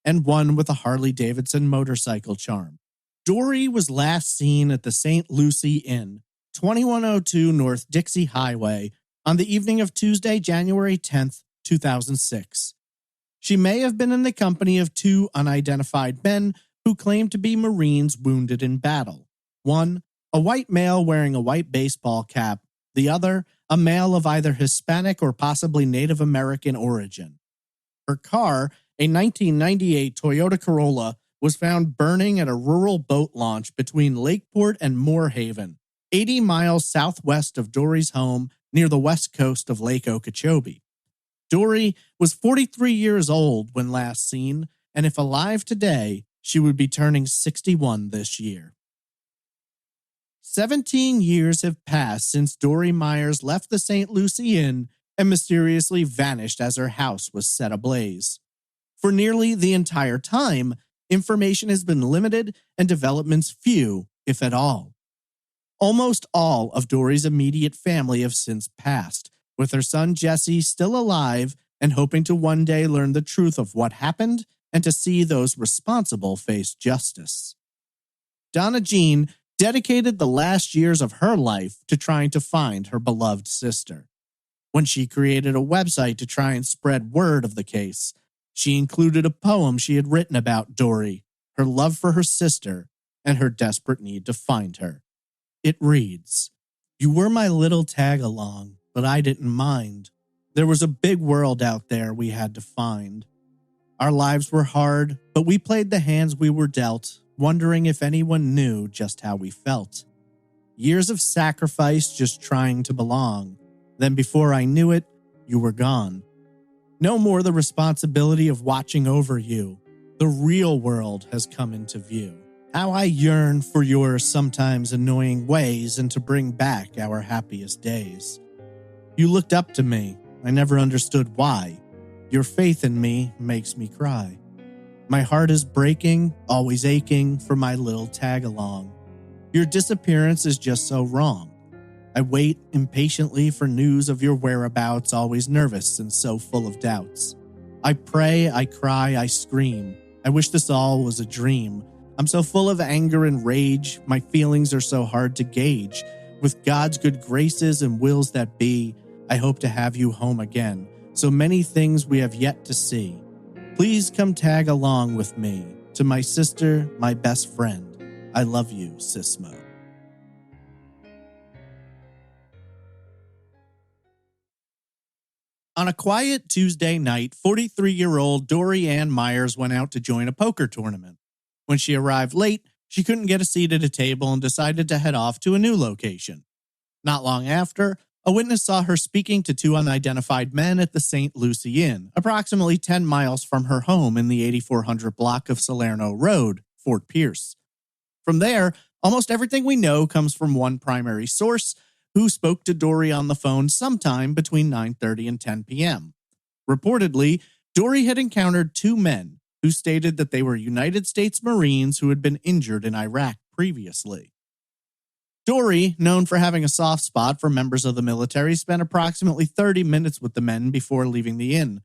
and one with a Harley-Davidson motorcycle charm. Dori was last seen at the St. Lucie Inn, 2102 North Dixie Highway, on the evening of Tuesday, January 10th, 2006. She may have been in the company of 2 unidentified men who claimed to be Marines wounded in battle. One, a white male wearing a white baseball cap, the other, a male of either Hispanic or possibly Native American origin. Her car, a 1998 Toyota Corolla, was found burning at a rural boat launch between Lakeport and Moorhaven, 80 miles southwest of Dori's home near the west coast of Lake Okeechobee. Dori was 43 years old when last seen, and if alive today, she would be turning 61 this year. 17 years have passed since Dori Myers left the St. Lucie Inn and mysteriously vanished as her house was set ablaze. For nearly the entire time, information has been limited and developments few, if at all. Almost all of Dori's immediate family have since passed, with her son Jesse still alive and hoping to one day learn the truth of what happened and to see those responsible face justice. Donna Jean dedicated the last years of her life to trying to find her beloved sister. When she created a website to try and spread word of the case, she included a poem she had written about Dori, her love for her sister, and her desperate need to find her. It reads, "You were my little tag-along, but I didn't mind. There was a big world out there we had to find. Our lives were hard, but we played the hands we were dealt, wondering if anyone knew just how we felt. Years of sacrifice just trying to belong. Then before I knew it, you were gone. No more the responsibility of watching over you. The real world has come into view. How I yearn for your sometimes annoying ways and to bring back our happiest days. You looked up to me. I never understood why. Your faith in me makes me cry. My heart is breaking, always aching for my little tag-along. Your disappearance is just so wrong. I wait impatiently for news of your whereabouts, always nervous and so full of doubts. I pray, I cry, I scream. I wish this all was a dream. I'm so full of anger and rage. My feelings are so hard to gauge. With God's good graces and wills that be, I hope to have you home again. So many things we have yet to see. Please come tag along with me. To my sister, my best friend. I love you, Sismo." On a quiet Tuesday night, 43-year-old Dori Ann Myers went out to join a poker tournament. When she arrived late, she couldn't get a seat at a table and decided to head off to a new location. Not long after, a witness saw her speaking to 2 unidentified men at the St. Lucie Inn, approximately 10 miles from her home in the 8400 block of Salerno Road, Fort Pierce. From there, almost everything we know comes from one primary source, who spoke to Dori on the phone sometime between 9:30 and 10 p.m. Reportedly, Dori had encountered 2 men who stated that they were United States Marines who had been injured in Iraq previously. Dori, known for having a soft spot for members of the military, spent approximately 30 minutes with the men before leaving the inn.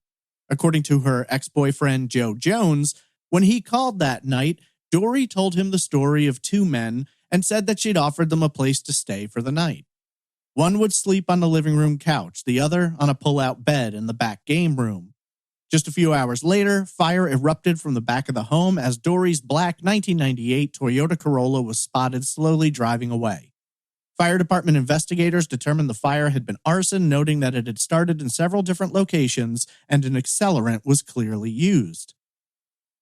According to her ex-boyfriend Joe Jones, when he called that night, Dori told him the story of 2 men and said that she'd offered them a place to stay for the night. One would sleep on the living room couch, the other on a pull-out bed in the back game room. Just a few hours later, fire erupted from the back of the home as Dori's black 1998 Toyota Corolla was spotted slowly driving away. Fire department investigators determined the fire had been arson, noting that it had started in several different locations and an accelerant was clearly used.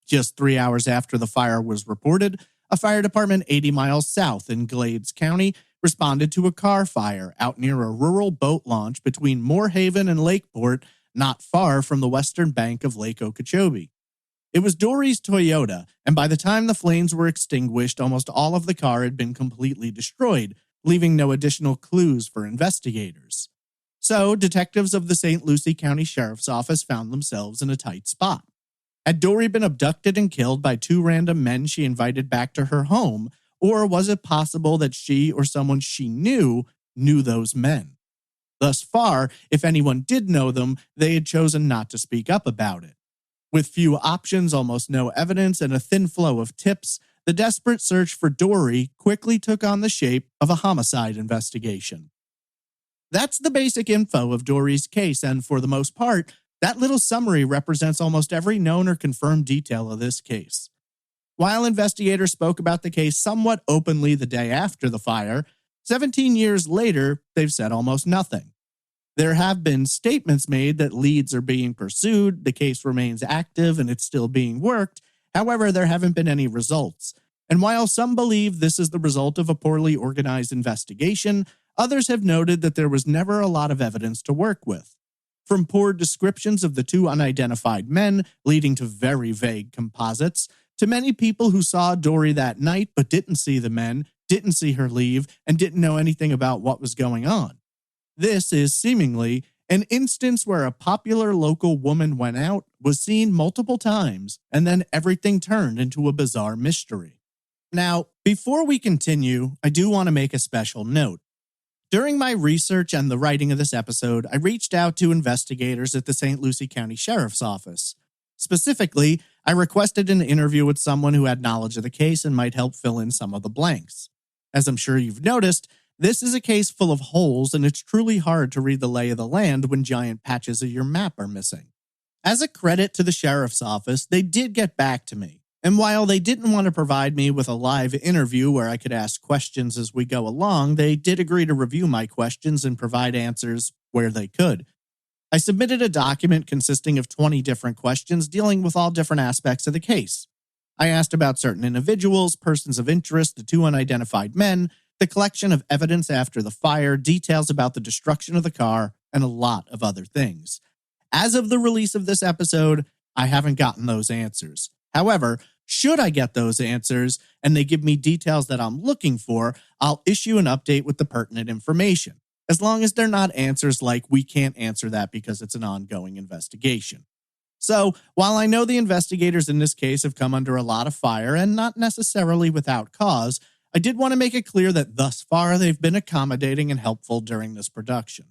Just 3 hours after the fire was reported, a fire department 80 miles south in Glades County responded to a car fire out near a rural boat launch between Moorhaven and Lakeport, not far from the western bank of Lake Okeechobee. It was Dori's Toyota, and by the time the flames were extinguished, almost all of the car had been completely destroyed, leaving no additional clues for investigators. So, detectives of the St. Lucie County Sheriff's Office found themselves in a tight spot. Had Dori been abducted and killed by 2 random men she invited back to her home, or was it possible that she or someone she knew those men? Thus far, if anyone did know them, they had chosen not to speak up about it. With few options, almost no evidence, and a thin flow of tips, the desperate search for Dori quickly took on the shape of a homicide investigation. That's the basic info of Dori's case, and for the most part, that little summary represents almost every known or confirmed detail of this case. While investigators spoke about the case somewhat openly the day after the fire, 17 years later, they've said almost nothing. There have been statements made that leads are being pursued, the case remains active, and it's still being worked. However, there haven't been any results. And while some believe this is the result of a poorly organized investigation, others have noted that there was never a lot of evidence to work with. From poor descriptions of the two unidentified men, leading to very vague composites, to many people who saw Dori that night but didn't see the men, didn't see her leave, and didn't know anything about what was going on. This is seemingly an instance where a popular local woman went out, was seen multiple times, and then everything turned into a bizarre mystery. Now, before we continue, I do want to make a special note. During my research and the writing of this episode, I reached out to investigators at the St. Lucie County Sheriff's Office. Specifically, I requested an interview with someone who had knowledge of the case and might help fill in some of the blanks. As I'm sure you've noticed, this is a case full of holes, and it's truly hard to read the lay of the land when giant patches of your map are missing. As a credit to the sheriff's office, they did get back to me. And while they didn't want to provide me with a live interview where I could ask questions as we go along, they did agree to review my questions and provide answers where they could. I submitted a document consisting of 20 different questions dealing with all different aspects of the case. I asked about certain individuals, persons of interest, the two unidentified men, the collection of evidence after the fire, details about the destruction of the car, and a lot of other things. As of the release of this episode, I haven't gotten those answers. However, should I get those answers and they give me details that I'm looking for, I'll issue an update with the pertinent information, as long as they're not answers like we can't answer that because it's an ongoing investigation. So, while I know the investigators in this case have come under a lot of fire and not necessarily without cause, I did want to make it clear that thus far they've been accommodating and helpful during this production.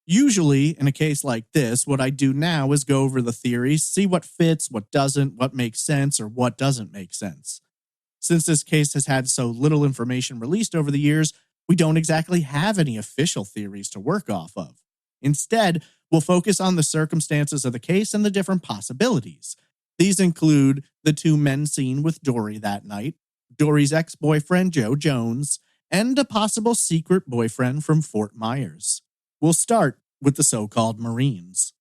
Usually, in a case like this, what I do now is go over the theories, see what fits, what doesn't, what makes sense, or what doesn't make sense. Since this case has had so little information released over the years, we don't exactly have any official theories to work off of. Instead, we'll focus on the circumstances of the case and the different possibilities. These include the two men seen with Dori that night, Dori's ex-boyfriend Joe Jones, and a possible secret boyfriend from Fort Myers. We'll start with the so-called Marines.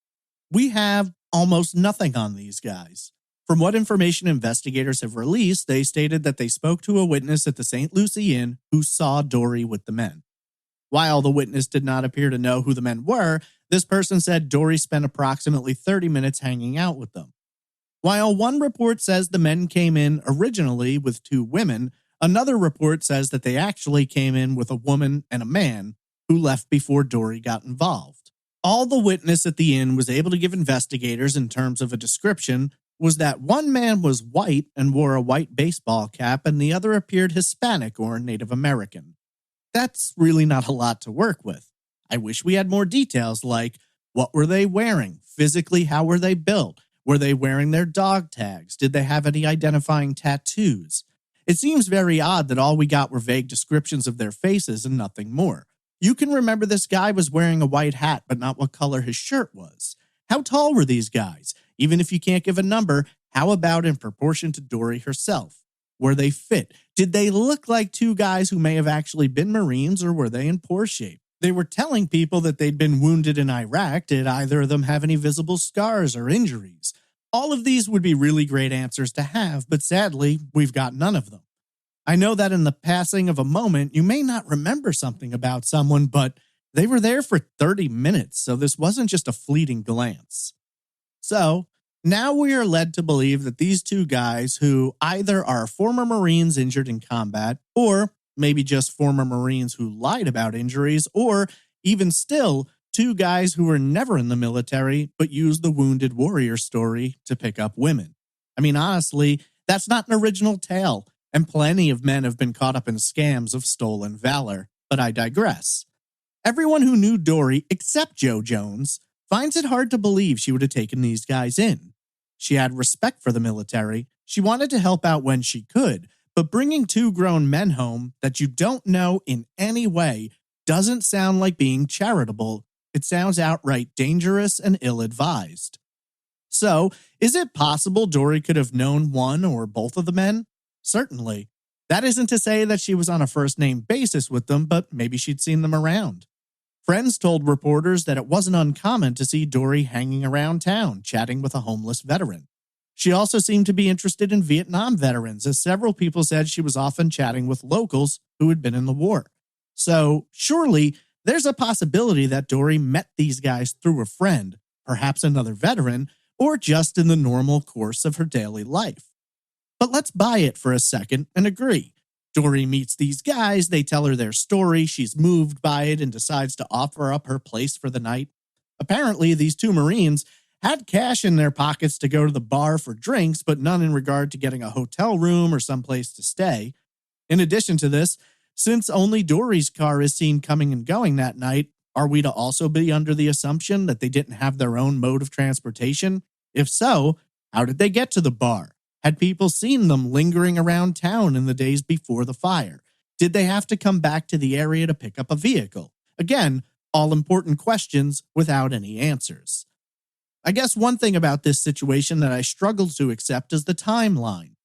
We have almost nothing on these guys. From what information investigators have released, they stated that they spoke to a witness at the St. Lucie Inn who saw Dori with the men. While the witness did not appear to know who the men were, this person said Dori spent approximately 30 minutes hanging out with them. While one report says the men came in originally with two women, another report says that they actually came in with a woman and a man who left before Dori got involved. All the witness at the inn was able to give investigators in terms of a description was that one man was white and wore a white baseball cap and the other appeared Hispanic or Native American. That's really not a lot to work with. I wish we had more details like, what were they wearing? Physically, how were they built? Were they wearing their dog tags? Did they have any identifying tattoos? It seems very odd that all we got were vague descriptions of their faces and nothing more. You can remember this guy was wearing a white hat, but not what color his shirt was. How tall were these guys? Even if you can't give a number, how about in proportion to Dori herself? Were they fit? Did they look like two guys who may have actually been Marines, or were they in poor shape? They were telling people that they'd been wounded in Iraq. Did either of them have any visible scars or injuries? All of these would be really great answers to have, but sadly, we've got none of them. I know that in the passing of a moment, you may not remember something about someone, but they were there for 30 minutes, so this wasn't just a fleeting glance. So, now we are led to believe that these two guys who either are former Marines injured in combat, or maybe just former Marines who lied about injuries, or even still, two guys who were never in the military but used the wounded warrior story to pick up women. I mean, honestly, that's not an original tale. and plenty of men have been caught up in scams of stolen valor, but I digress. Everyone who knew Dori, except Joe Jones, finds it hard to believe she would have taken these guys in. She had respect for the military, she wanted to help out when she could, but bringing two grown men home that you don't know in any way doesn't sound like being charitable. It sounds outright dangerous and ill-advised. So, is it possible Dori could have known one or both of the men? Certainly. That isn't to say that she was on a first-name basis with them, but maybe she'd seen them around. Friends told reporters that it wasn't uncommon to see Dori hanging around town, chatting with a homeless veteran. She also seemed to be interested in Vietnam veterans, as several people said she was often chatting with locals who had been in the war. So, surely, there's a possibility that Dori met these guys through a friend, perhaps another veteran, or just in the normal course of her daily life. But let's buy it for a second and agree. Dori meets these guys, they tell her their story, she's moved by it and decides to offer up her place for the night. Apparently, these two Marines had cash in their pockets to go to the bar for drinks, but none in regard to getting a hotel room or someplace to stay. In addition to this, since only Dori's car is seen coming and going that night, are we to also be under the assumption that they didn't have their own mode of transportation? If so, how did they get to the bar? Had people seen them lingering around town in the days before the fire? Did they have to come back to the area to pick up a vehicle? Again, all important questions without any answers. I guess one thing about this situation that I struggle to accept is the timeline.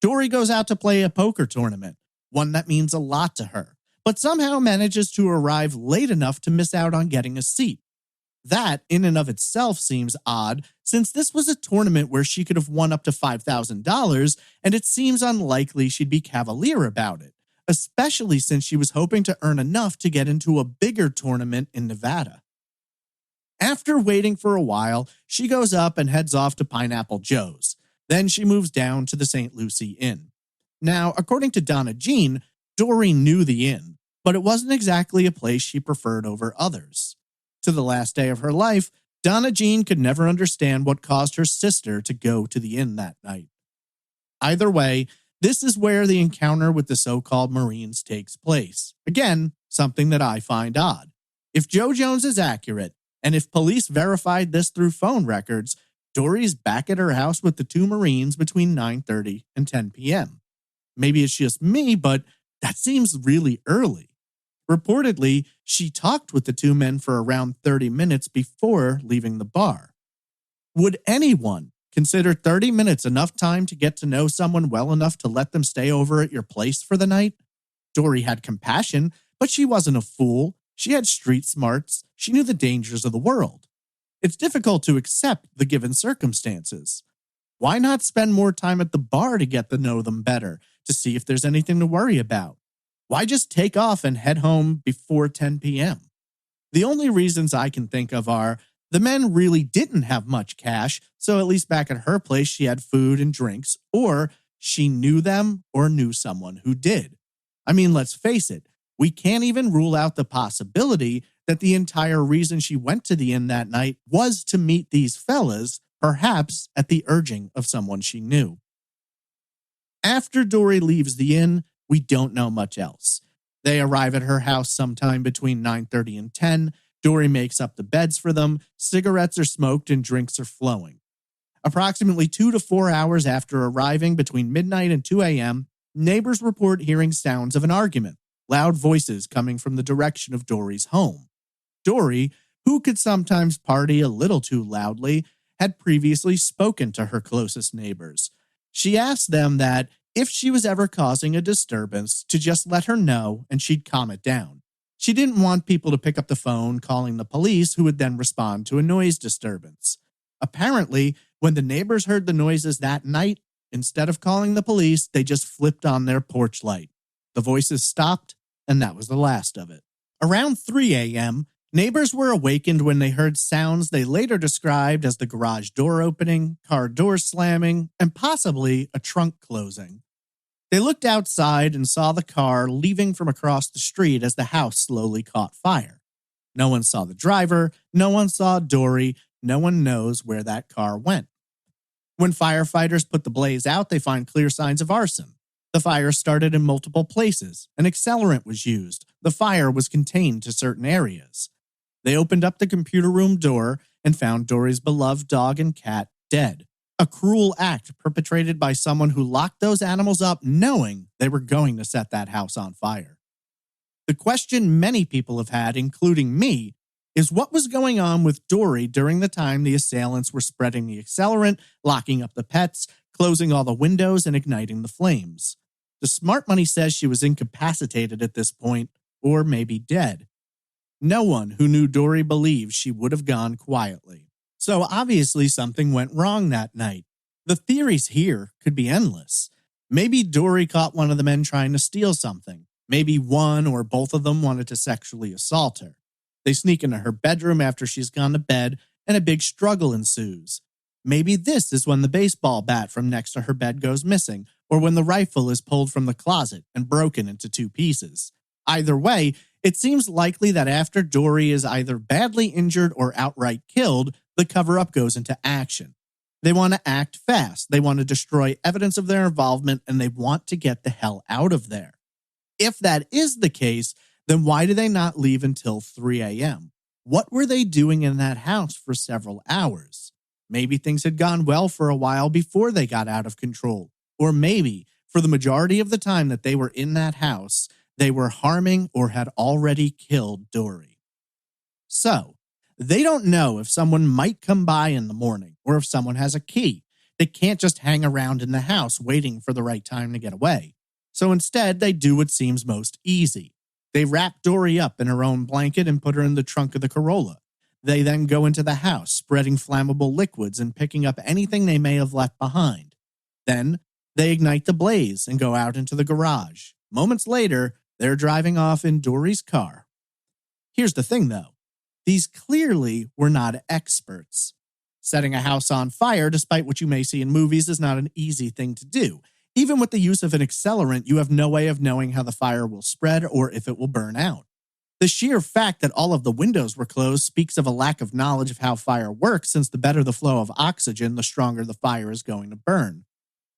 Dori goes out to play a poker tournament, one that means a lot to her, but somehow manages to arrive late enough to miss out on getting a seat. That, in and of itself, seems odd, since this was a tournament where she could have won up to $5,000, and it seems unlikely she'd be cavalier about it, especially since she was hoping to earn enough to get into a bigger tournament in Nevada. After waiting for a while, she goes up and heads off to Pineapple Joe's. Then she moves down to the St. Lucie Inn. Now, according to Donna Jean, Dori knew the inn, but it wasn't exactly a place she preferred over others. To the last day of her life, Donna Jean could never understand what caused her sister to go to the inn that night. Either way, this is where the encounter with the so-called Marines takes place. Again, something that I find odd. If Joe Jones is accurate, and if police verified this through phone records, Dori's back at her house with the two Marines between 9:30 and 10 p.m. Maybe it's just me, but that seems really early. Reportedly, she talked with the two men for around 30 minutes before leaving the bar. Would anyone consider 30 minutes enough time to get to know someone well enough to let them stay over at your place for the night? Dori had compassion, but she wasn't a fool. She had street smarts. She knew the dangers of the world. It's difficult to accept the given circumstances. Why not spend more time at the bar to get to know them better, to see if there's anything to worry about? Why just take off and head home before 10 p.m.? The only reasons I can think of are the men really didn't have much cash, so at least back at her place she had food and drinks, or she knew them or knew someone who did. I mean, let's face it, we can't even rule out the possibility that the entire reason she went to the inn that night was to meet these fellas, perhaps at the urging of someone she knew. After Dori leaves the inn, we don't know much else. They arrive at her house sometime between 9:30 and 10. Dori makes up the beds for them. Cigarettes are smoked and drinks are flowing. Approximately 2 to 4 hours after arriving between midnight and 2 a.m., neighbors report hearing sounds of an argument, loud voices coming from the direction of Dori's home. Dori, who could sometimes party a little too loudly, had previously spoken to her closest neighbors. She asked them that if she was ever causing a disturbance, to just let her know and she'd calm it down. She didn't want people to pick up the phone calling the police, who would then respond to a noise disturbance. Apparently, when the neighbors heard the noises that night, instead of calling the police, they just flipped on their porch light. The voices stopped, and that was the last of it. Around 3 a.m., neighbors were awakened when they heard sounds they later described as the garage door opening, car door slamming, and possibly a trunk closing. They looked outside and saw the car leaving from across the street as the house slowly caught fire. No one saw the driver, no one saw Dori, no one knows where that car went. When firefighters put the blaze out, they find clear signs of arson. The fire started in multiple places. An accelerant was used. The fire was contained to certain areas. They opened up the computer room door and found Dori's beloved dog and cat dead. A cruel act perpetrated by someone who locked those animals up knowing they were going to set that house on fire. The question many people have had, including me, is what was going on with Dori during the time the assailants were spreading the accelerant, locking up the pets, closing all the windows, and igniting the flames. The smart money says she was incapacitated at this point, or maybe dead. No one who knew Dori believes she would have gone quietly. So obviously something went wrong that night. The theories here could be endless. Maybe Dori caught one of the men trying to steal something. Maybe one or both of them wanted to sexually assault her. They sneak into her bedroom after she's gone to bed, and a big struggle ensues. Maybe this is when the baseball bat from next to her bed goes missing, or when the rifle is pulled from the closet and broken into 2 pieces. Either way, it seems likely that after Dori is either badly injured or outright killed, the cover-up goes into action. They want to act fast, they want to destroy evidence of their involvement, and they want to get the hell out of there. If that is the case, then why do they not leave until 3 a.m.? What were they doing in that house for several hours? Maybe things had gone well for a while before they got out of control. Or maybe, for the majority of the time that they were in that house, they were harming or had already killed Dori. So, they don't know if someone might come by in the morning or if someone has a key. They can't just hang around in the house waiting for the right time to get away. So instead, they do what seems most easy. They wrap Dori up in her own blanket and put her in the trunk of the Corolla. They then go into the house, spreading flammable liquids and picking up anything they may have left behind. Then, they ignite the blaze and go out into the garage. Moments later, they're driving off in Dori's car. Here's the thing, though. These clearly were not experts. Setting a house on fire, despite what you may see in movies, is not an easy thing to do. Even with the use of an accelerant, you have no way of knowing how the fire will spread or if it will burn out. The sheer fact that all of the windows were closed speaks of a lack of knowledge of how fire works, since the better the flow of oxygen, the stronger the fire is going to burn.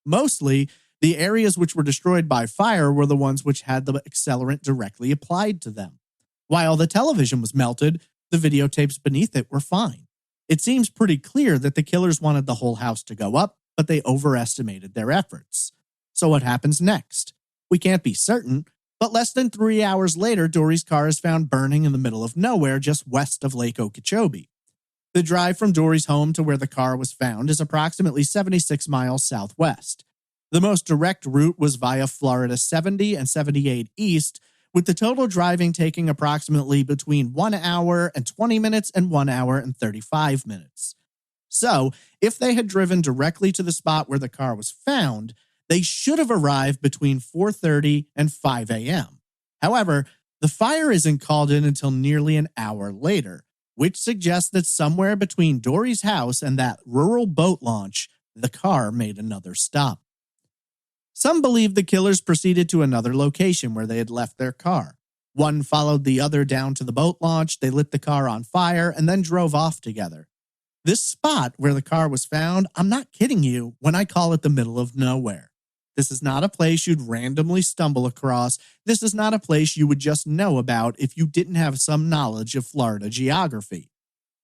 Mostly, the areas which were destroyed by fire were the ones which had the accelerant directly applied to them. While the television was melted, the videotapes beneath it were fine. It seems pretty clear that the killers wanted the whole house to go up, but they overestimated their efforts. So what happens next? We can't be certain, but less than 3 hours later, Dori's car is found burning in the middle of nowhere just west of Lake Okeechobee. The drive from Dori's home to where the car was found is approximately 76 miles southwest. The most direct route was via Florida 70 and 78 East, with the total driving taking approximately between 1 hour and 20 minutes and 1 hour and 35 minutes. So, if they had driven directly to the spot where the car was found, they should have arrived between 4:30 and 5 a.m. However, the fire isn't called in until nearly an hour later, which suggests that somewhere between Dori's house and that rural boat launch, the car made another stop. Some believe the killers proceeded to another location where they had left their car. One followed the other down to the boat launch, they lit the car on fire, and then drove off together. This spot where the car was found, I'm not kidding you when I call it the middle of nowhere. This is not a place you'd randomly stumble across. This is not a place you would just know about if you didn't have some knowledge of Florida geography.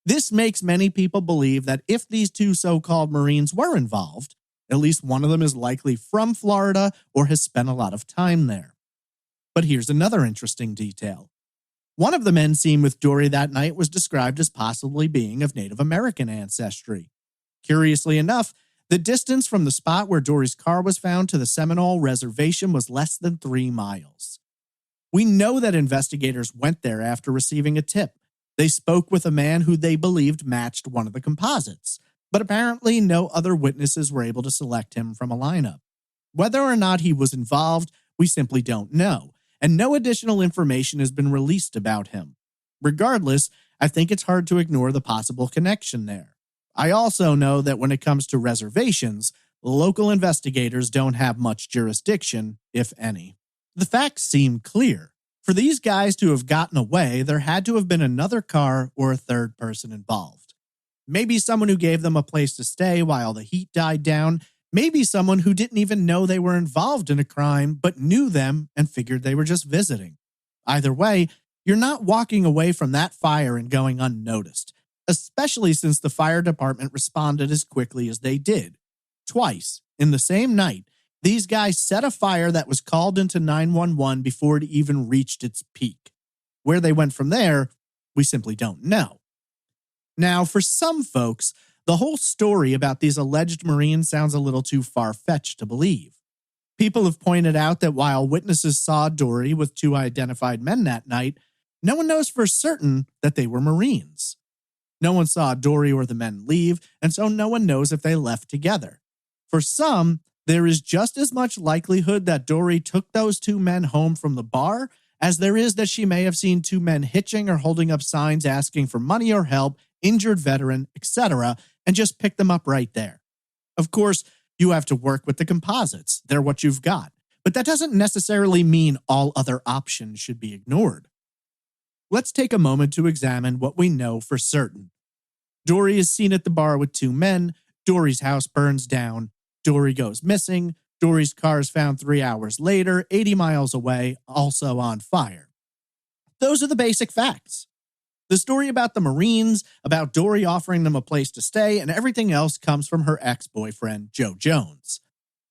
This makes many people believe that if these 2 so-called Marines were involved, at least one of them is likely from Florida or has spent a lot of time there. But here's another interesting detail. One of the men seen with Dori that night was described as possibly being of Native American ancestry. Curiously enough, the distance from the spot where Dori's car was found to the Seminole Reservation was less than 3 miles. We know that investigators went there after receiving a tip. They spoke with a man who they believed matched one of the composites, but apparently no other witnesses were able to select him from a lineup. Whether or not he was involved, we simply don't know, and no additional information has been released about him. Regardless, I think it's hard to ignore the possible connection there. I also know that when it comes to reservations, local investigators don't have much jurisdiction, if any. The facts seem clear. For these guys to have gotten away, there had to have been another car or a third person involved. Maybe someone who gave them a place to stay while the heat died down. Maybe someone who didn't even know they were involved in a crime but knew them and figured they were just visiting. Either way, you're not walking away from that fire and going unnoticed, especially since the fire department responded as quickly as they did. Twice, in the same night, these guys set a fire that was called into 911 before it even reached its peak. Where they went from there, we simply don't know. Now, for some folks, the whole story about these alleged Marines sounds a little too far-fetched to believe. People have pointed out that while witnesses saw Dori with two identified men that night, no one knows for certain that they were Marines. No one saw Dori or the men leave, and so no one knows if they left together. For some, there is just as much likelihood that Dori took those two men home from the bar as there is that she may have seen two men hitching or holding up signs asking for money or help, injured veteran, etc., and just picked them up right there. Of course, you have to work with the composites. They're what you've got. But that doesn't necessarily mean all other options should be ignored. Let's take a moment to examine what we know for certain. Dori is seen at the bar with two men. Dori's house burns down. Dori goes missing. Dori's car is found 3 hours later, 80 miles away, also on fire. Those are the basic facts. The story about the Marines, about Dori offering them a place to stay, and everything else comes from her ex-boyfriend, Joe Jones.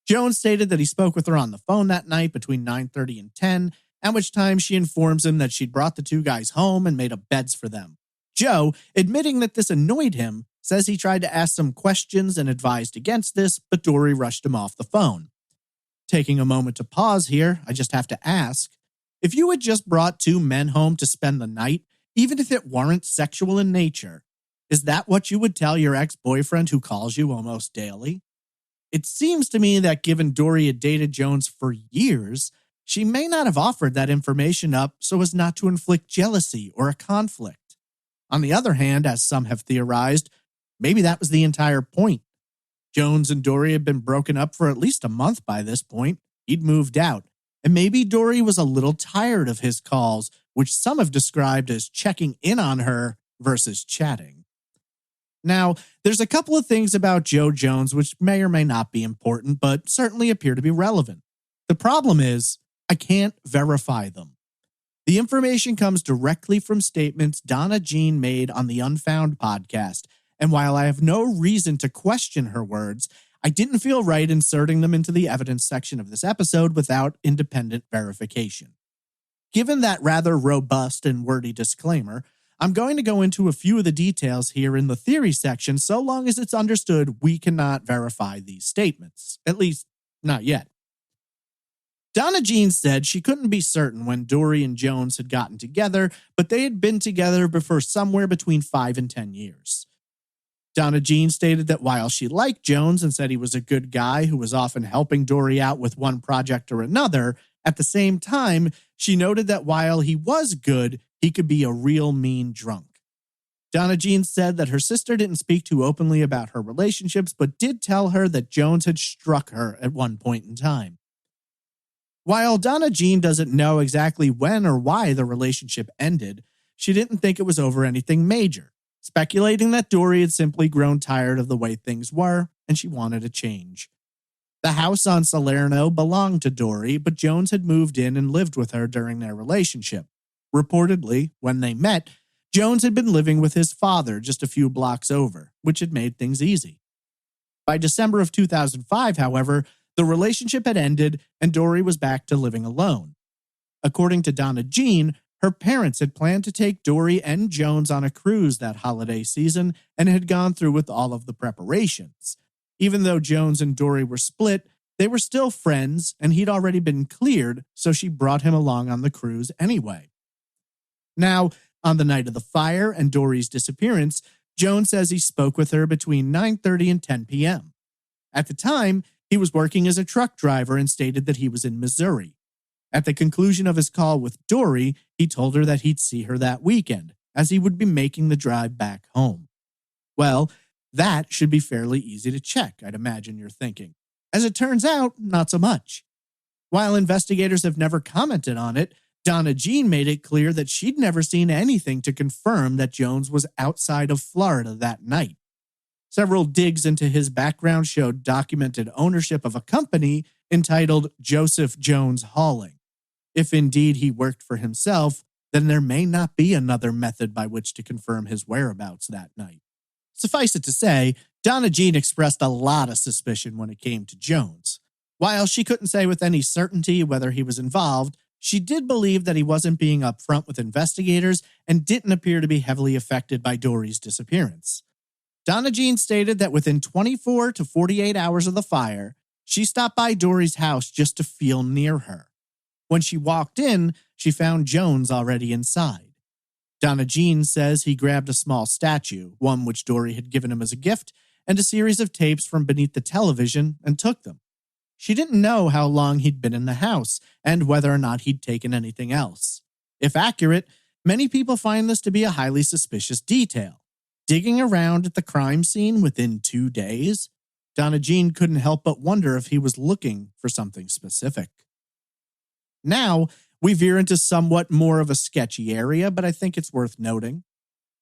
Jones stated that he spoke with her on the phone that night between 9:30 and 10, at which time she informs him that she'd brought the two guys home and made up beds for them. Joe, admitting that this annoyed him, says he tried to ask some questions and advised against this, but Dori rushed him off the phone. Taking a moment to pause here, I just have to ask, if you had just brought two men home to spend the night, even if it weren't sexual in nature, is that what you would tell your ex-boyfriend who calls you almost daily? It seems to me that given Dori had dated Jones for years, she may not have offered that information up so as not to inflict jealousy or a conflict. On the other hand, as some have theorized, maybe that was the entire point. Jones and Dori had been broken up for at least a month by this point. He'd moved out, and maybe Dori was a little tired of his calls, which some have described as checking in on her versus chatting. Now, there's a couple of things about Joe Jones which may or may not be important, but certainly appear to be relevant. The problem is, I can't verify them. The information comes directly from statements Donna Jean made on the Unfound podcast, and while I have no reason to question her words, I didn't feel right inserting them into the evidence section of this episode without independent verification. Given that rather robust and wordy disclaimer, I'm going to go into a few of the details here in the theory section so long as it's understood we cannot verify these statements, at least not yet. Donna Jean said she couldn't be certain when Dori and Jones had gotten together, but they had been together for somewhere between 5 and 10 years. Donna Jean stated that while she liked Jones and said he was a good guy who was often helping Dori out with one project or another, at the same time, she noted that while he was good, he could be a real mean drunk. Donna Jean said that her sister didn't speak too openly about her relationships, but did tell her that Jones had struck her at one point in time. While Donna Jean doesn't know exactly when or why the relationship ended, she didn't think it was over anything major, speculating that Dori had simply grown tired of the way things were and she wanted a change. The house on Salerno belonged to Dori, but Jones had moved in and lived with her during their relationship. Reportedly, when they met, Jones had been living with his father just a few blocks over, which had made things easy. By December of 2005, however, the relationship had ended and Dori was back to living alone. According to Donna Jean, her parents had planned to take Dori and Jones on a cruise that holiday season and had gone through with all of the preparations. Even though Jones and Dori were split, they were still friends and he'd already been cleared, so she brought him along on the cruise anyway. Now, on the night of the fire and Dori's disappearance, Jones says he spoke with her between 9:30 and 10 p.m. At the time, he was working as a truck driver and stated that he was in Missouri. At the conclusion of his call with Dori, he told her that he'd see her that weekend, as he would be making the drive back home. Well, that should be fairly easy to check, I'd imagine you're thinking. As it turns out, not so much. While investigators have never commented on it, Donna Jean made it clear that she'd never seen anything to confirm that Jones was outside of Florida that night. Several digs into his background showed documented ownership of a company entitled Joseph Jones Hauling. If indeed he worked for himself, then there may not be another method by which to confirm his whereabouts that night. Suffice it to say, Donna Jean expressed a lot of suspicion when it came to Jones. While she couldn't say with any certainty whether he was involved, she did believe that he wasn't being upfront with investigators and didn't appear to be heavily affected by Dori's disappearance. Donna Jean stated that within 24 to 48 hours of the fire, she stopped by Dori's house just to feel near her. When she walked in, she found Jones already inside. Donna Jean says he grabbed a small statue, one which Dori had given him as a gift, and a series of tapes from beneath the television and took them. She didn't know how long he'd been in the house and whether or not he'd taken anything else. If accurate, many people find this to be a highly suspicious detail. Digging around at the crime scene within 2 days, Donna Jean couldn't help but wonder if he was looking for something specific. Now, we veer into somewhat more of a sketchy area, but I think it's worth noting.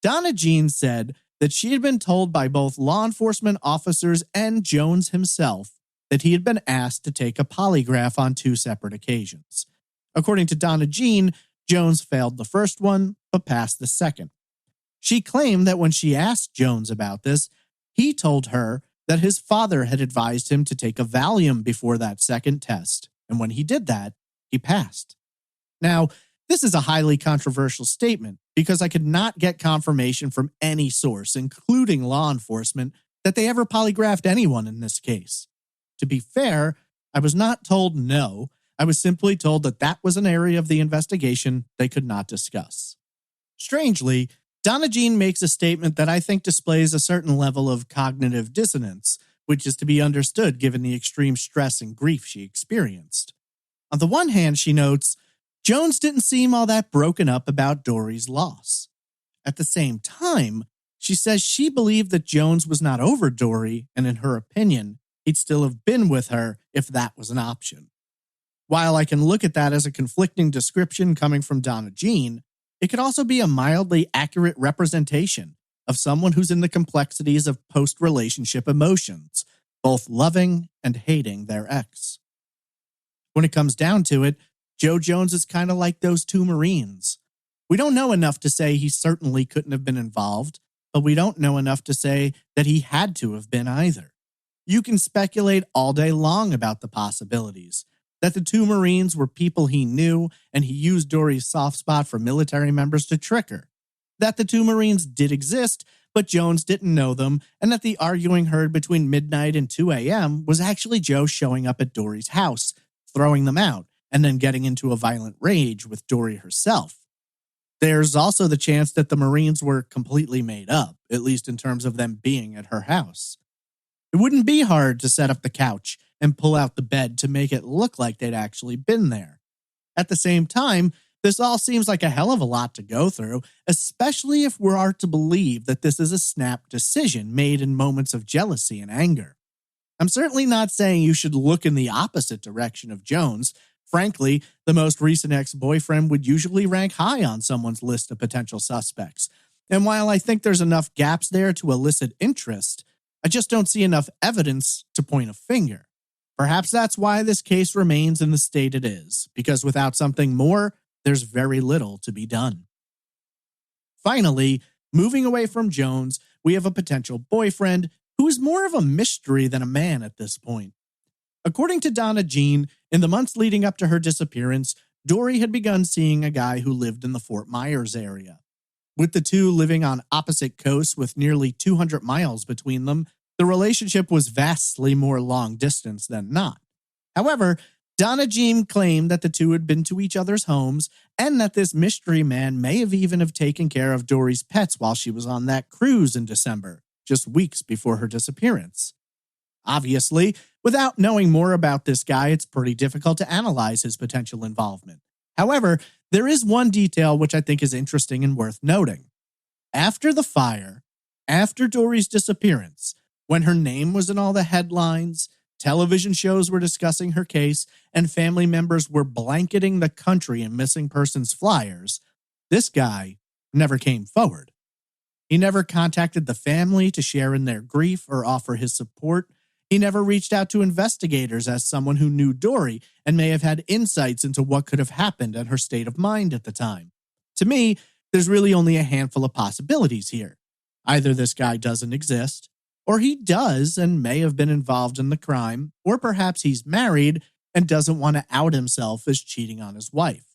Donna Jean said that she had been told by both law enforcement officers and Jones himself that he had been asked to take a polygraph on 2 separate occasions. According to Donna Jean, Jones failed the first one, but passed the second. She claimed that when she asked Jones about this, he told her that his father had advised him to take a Valium before that second test, and when he did that, he passed. Now, this is a highly controversial statement because I could not get confirmation from any source, including law enforcement, that they ever polygraphed anyone in this case. To be fair, I was not told no. I was simply told that that was an area of the investigation they could not discuss. Strangely, Donna Jean makes a statement that I think displays a certain level of cognitive dissonance, which is to be understood given the extreme stress and grief she experienced. On the one hand, she notes, Jones didn't seem all that broken up about Dori's loss. At the same time, she says she believed that Jones was not over Dori, and in her opinion, he'd still have been with her if that was an option. While I can look at that as a conflicting description coming from Donna Jean, it could also be a mildly accurate representation of someone who's in the complexities of post-relationship emotions, both loving and hating their ex. When it comes down to it, Joe Jones is kind of like those 2 Marines. We don't know enough to say he certainly couldn't have been involved, but we don't know enough to say that he had to have been either. You can speculate all day long about the possibilities, that the 2 Marines were people he knew and he used Dori's soft spot for military members to trick her, that the 2 Marines did exist, but Jones didn't know them, and that the arguing heard between midnight and 2 a.m. was actually Joe showing up at Dori's house, throwing them out, and then getting into a violent rage with Dori herself. There's also the chance that the Marines were completely made up, at least in terms of them being at her house. It wouldn't be hard to set up the couch and pull out the bed to make it look like they'd actually been there. At the same time, this all seems like a hell of a lot to go through, especially if we are to believe that this is a snap decision made in moments of jealousy and anger. I'm certainly not saying you should look in the opposite direction of Jones. Frankly, the most recent ex-boyfriend would usually rank high on someone's list of potential suspects. And while I think there's enough gaps there to elicit interest, I just don't see enough evidence to point a finger. Perhaps that's why this case remains in the state it is, because without something more, there's very little to be done. Finally, moving away from Jones, we have a potential boyfriend who is more of a mystery than a man at this point. According to Donna Jean, in the months leading up to her disappearance, Dori had begun seeing a guy who lived in the Fort Myers area. With the 2 living on opposite coasts with nearly 200 miles between them, the relationship was vastly more long distance than not. However, Donna Jean claimed that the 2 had been to each other's homes and that this mystery man may have even taken care of Dori's pets while she was on that cruise in December, just weeks before her disappearance. Obviously, without knowing more about this guy, it's pretty difficult to analyze his potential involvement. However, there is one detail which I think is interesting and worth noting. After the fire, after Dori's disappearance, when her name was in all the headlines, television shows were discussing her case, and family members were blanketing the country in missing persons flyers, this guy never came forward. He never contacted the family to share in their grief or offer his support. He never reached out to investigators as someone who knew Dori and may have had insights into what could have happened and her state of mind at the time. To me, there's really only a handful of possibilities here. Either this guy doesn't exist, or he does and may have been involved in the crime, or perhaps he's married and doesn't want to out himself as cheating on his wife.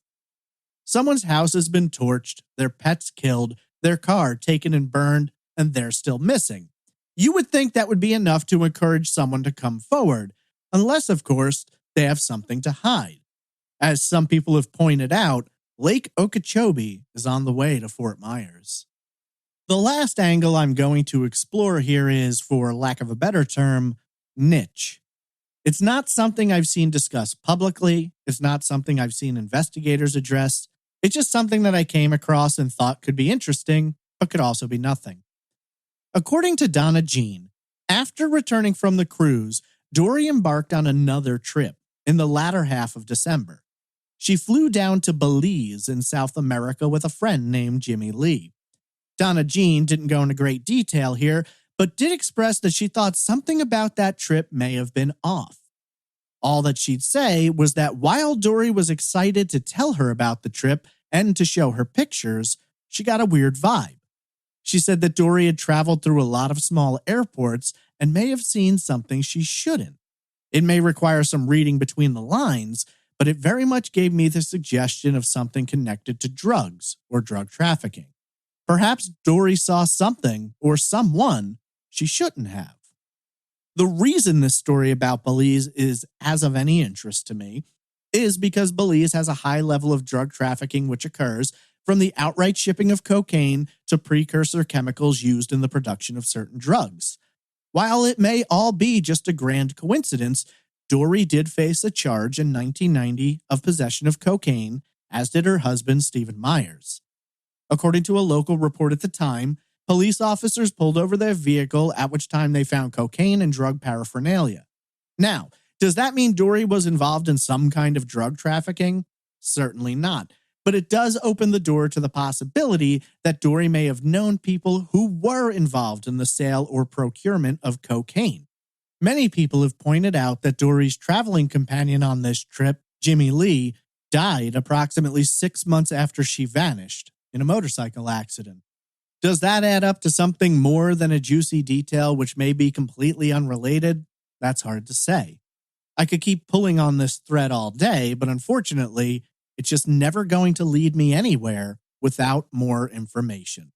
Someone's house has been torched, their pets killed, their car taken and burned, and they're still missing. You would think that would be enough to encourage someone to come forward, unless, of course, they have something to hide. As some people have pointed out, Lake Okeechobee is on the way to Fort Myers. The last angle I'm going to explore here is, for lack of a better term, niche. It's not something I've seen discussed publicly. It's not something I've seen investigators address. It's just something that I came across and thought could be interesting, but could also be nothing. According to Donna Jean, after returning from the cruise, Dori embarked on another trip in the latter half of December. She flew down to Belize in South America with a friend named Jimmy Lee. Donna Jean didn't go into great detail here, but did express that she thought something about that trip may have been off. All that she'd say was that while Dori was excited to tell her about the trip and to show her pictures, she got a weird vibe. She said that Dori had traveled through a lot of small airports and may have seen something she shouldn't. It may require some reading between the lines, but it very much gave me the suggestion of something connected to drugs or drug trafficking. Perhaps Dori saw something or someone she shouldn't have. The reason this story about Belize is as of any interest to me is because Belize has a high level of drug trafficking which occurs from the outright shipping of cocaine to precursor chemicals used in the production of certain drugs. While it may all be just a grand coincidence, Dori did face a charge in 1990 of possession of cocaine, as did her husband, Stephen Myers. According to a local report at the time, police officers pulled over their vehicle, at which time they found cocaine and drug paraphernalia. Now, does that mean Dori was involved in some kind of drug trafficking? Certainly not. But it does open the door to the possibility that Dori may have known people who were involved in the sale or procurement of cocaine. Many people have pointed out that Dori's traveling companion on this trip, Jimmy Lee, died approximately 6 months after she vanished in a motorcycle accident. Does that add up to something more than a juicy detail which may be completely unrelated? That's hard to say. I could keep pulling on this thread all day, but unfortunately, it's just never going to lead me anywhere without more information.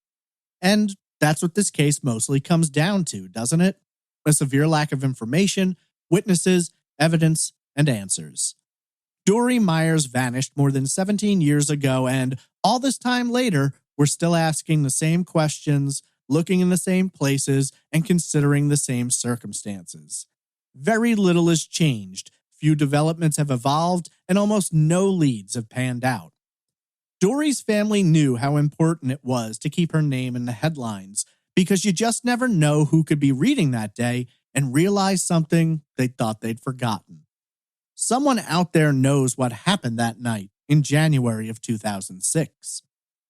And that's what this case mostly comes down to, doesn't it? A severe lack of information, witnesses, evidence, and answers. Dori Myers vanished more than 17 years ago, and all this time later, we're still asking the same questions, looking in the same places, and considering the same circumstances. Very little has changed, few developments have evolved, and almost no leads have panned out. Dori's family knew how important it was to keep her name in the headlines, because you just never know who could be reading that day and realize something they thought they'd forgotten. Someone out there knows what happened that night in January of 2006.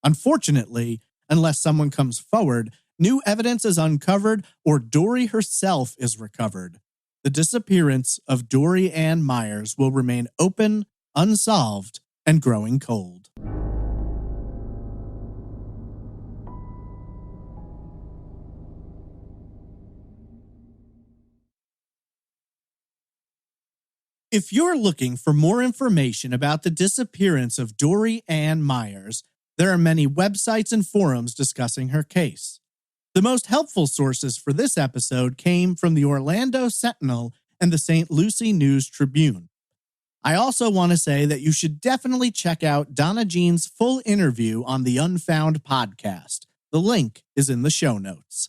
Unfortunately, unless someone comes forward, new evidence is uncovered or Dori herself is recovered. The disappearance of Dori Ann Myers will remain open, unsolved, and growing cold. If you're looking for more information about the disappearance of Dori Ann Myers, there are many websites and forums discussing her case. The most helpful sources for this episode came from the Orlando Sentinel and the St. Lucie News Tribune. I also want to say that you should definitely check out Donna Jean's full interview on the Unfound podcast. The link is in the show notes.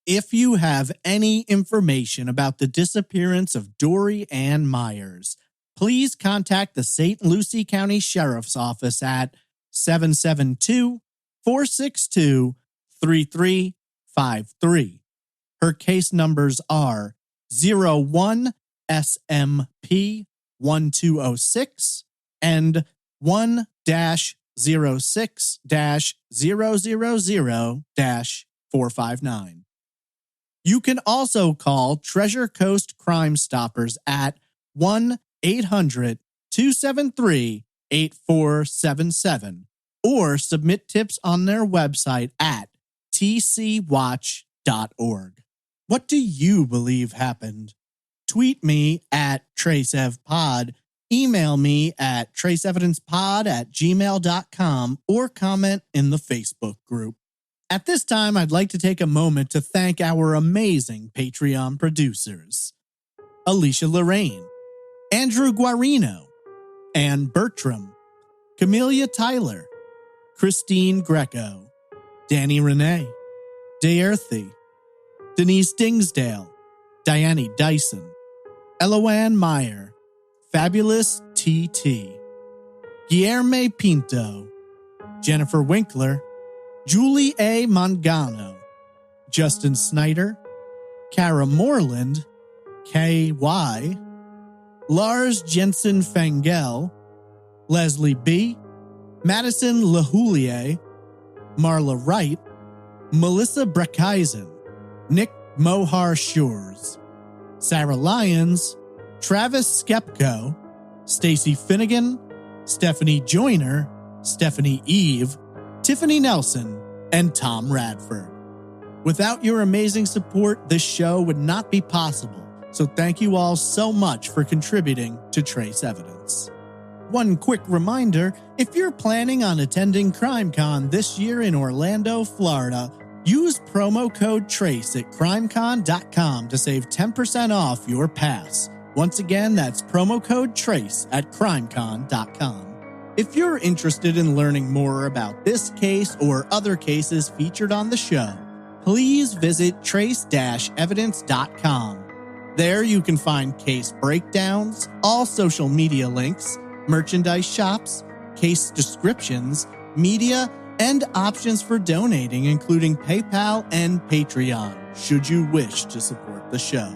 If you have any information about the disappearance of Dori Ann Myers, please contact the St. Lucie County Sheriff's Office at 772-462-3353. Her case numbers are 01 SMP 1206 and 1-06-000-0. 459. You can also call Treasure Coast Crime Stoppers at 1-800-273-8477 or submit tips on their website at tcwatch.org. What do you believe happened? Tweet me at TraceEvPod, email me at traceevidencepod@gmail.com, or comment in the Facebook group. At this time, I'd like to take a moment to thank our amazing Patreon producers: Alicia Lorraine, Andrew Guarino, Ann Bertram, Camelia Tyler, Christine Greco, Danny Renee, Daerthy, Denise Dingsdale, Diane Dyson, Eloanne Meyer, Fabulous TT, Guilherme Pinto, Jennifer Winkler, Julie A. Mangano, Justin Snyder, Kara Moreland, K.Y., Lars Jensen Fengel, Leslie B., Madison Lahoulier, Marla Wright, Melissa Breckeisen, Nick Mohar Shores, Sarah Lyons, Travis Skepko, Stacy Finnegan, Stephanie Joyner, Stephanie Eve, Tiffany Nelson, and Tom Radford. Without your amazing support, this show would not be possible, so thank you all so much for contributing to Trace Evidence. One quick reminder, if you're planning on attending CrimeCon this year in Orlando, Florida, use promo code TRACE at crimecon.com to save 10% off your pass. Once again, that's promo code TRACE at crimecon.com. If you're interested in learning more about this case or other cases featured on the show, please visit trace-evidence.com. There you can find case breakdowns, all social media links, merchandise shops, case descriptions, media, and options for donating, including PayPal and Patreon, should you wish to support the show.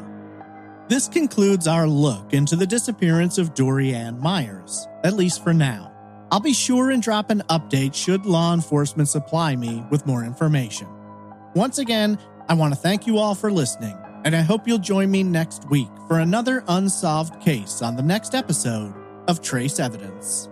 This concludes our look into the disappearance of Dori Ann Myers, at least for now. I'll be sure and drop an update should law enforcement supply me with more information. Once again, I want to thank you all for listening, and I hope you'll join me next week for another unsolved case on the next episode of Trace Evidence.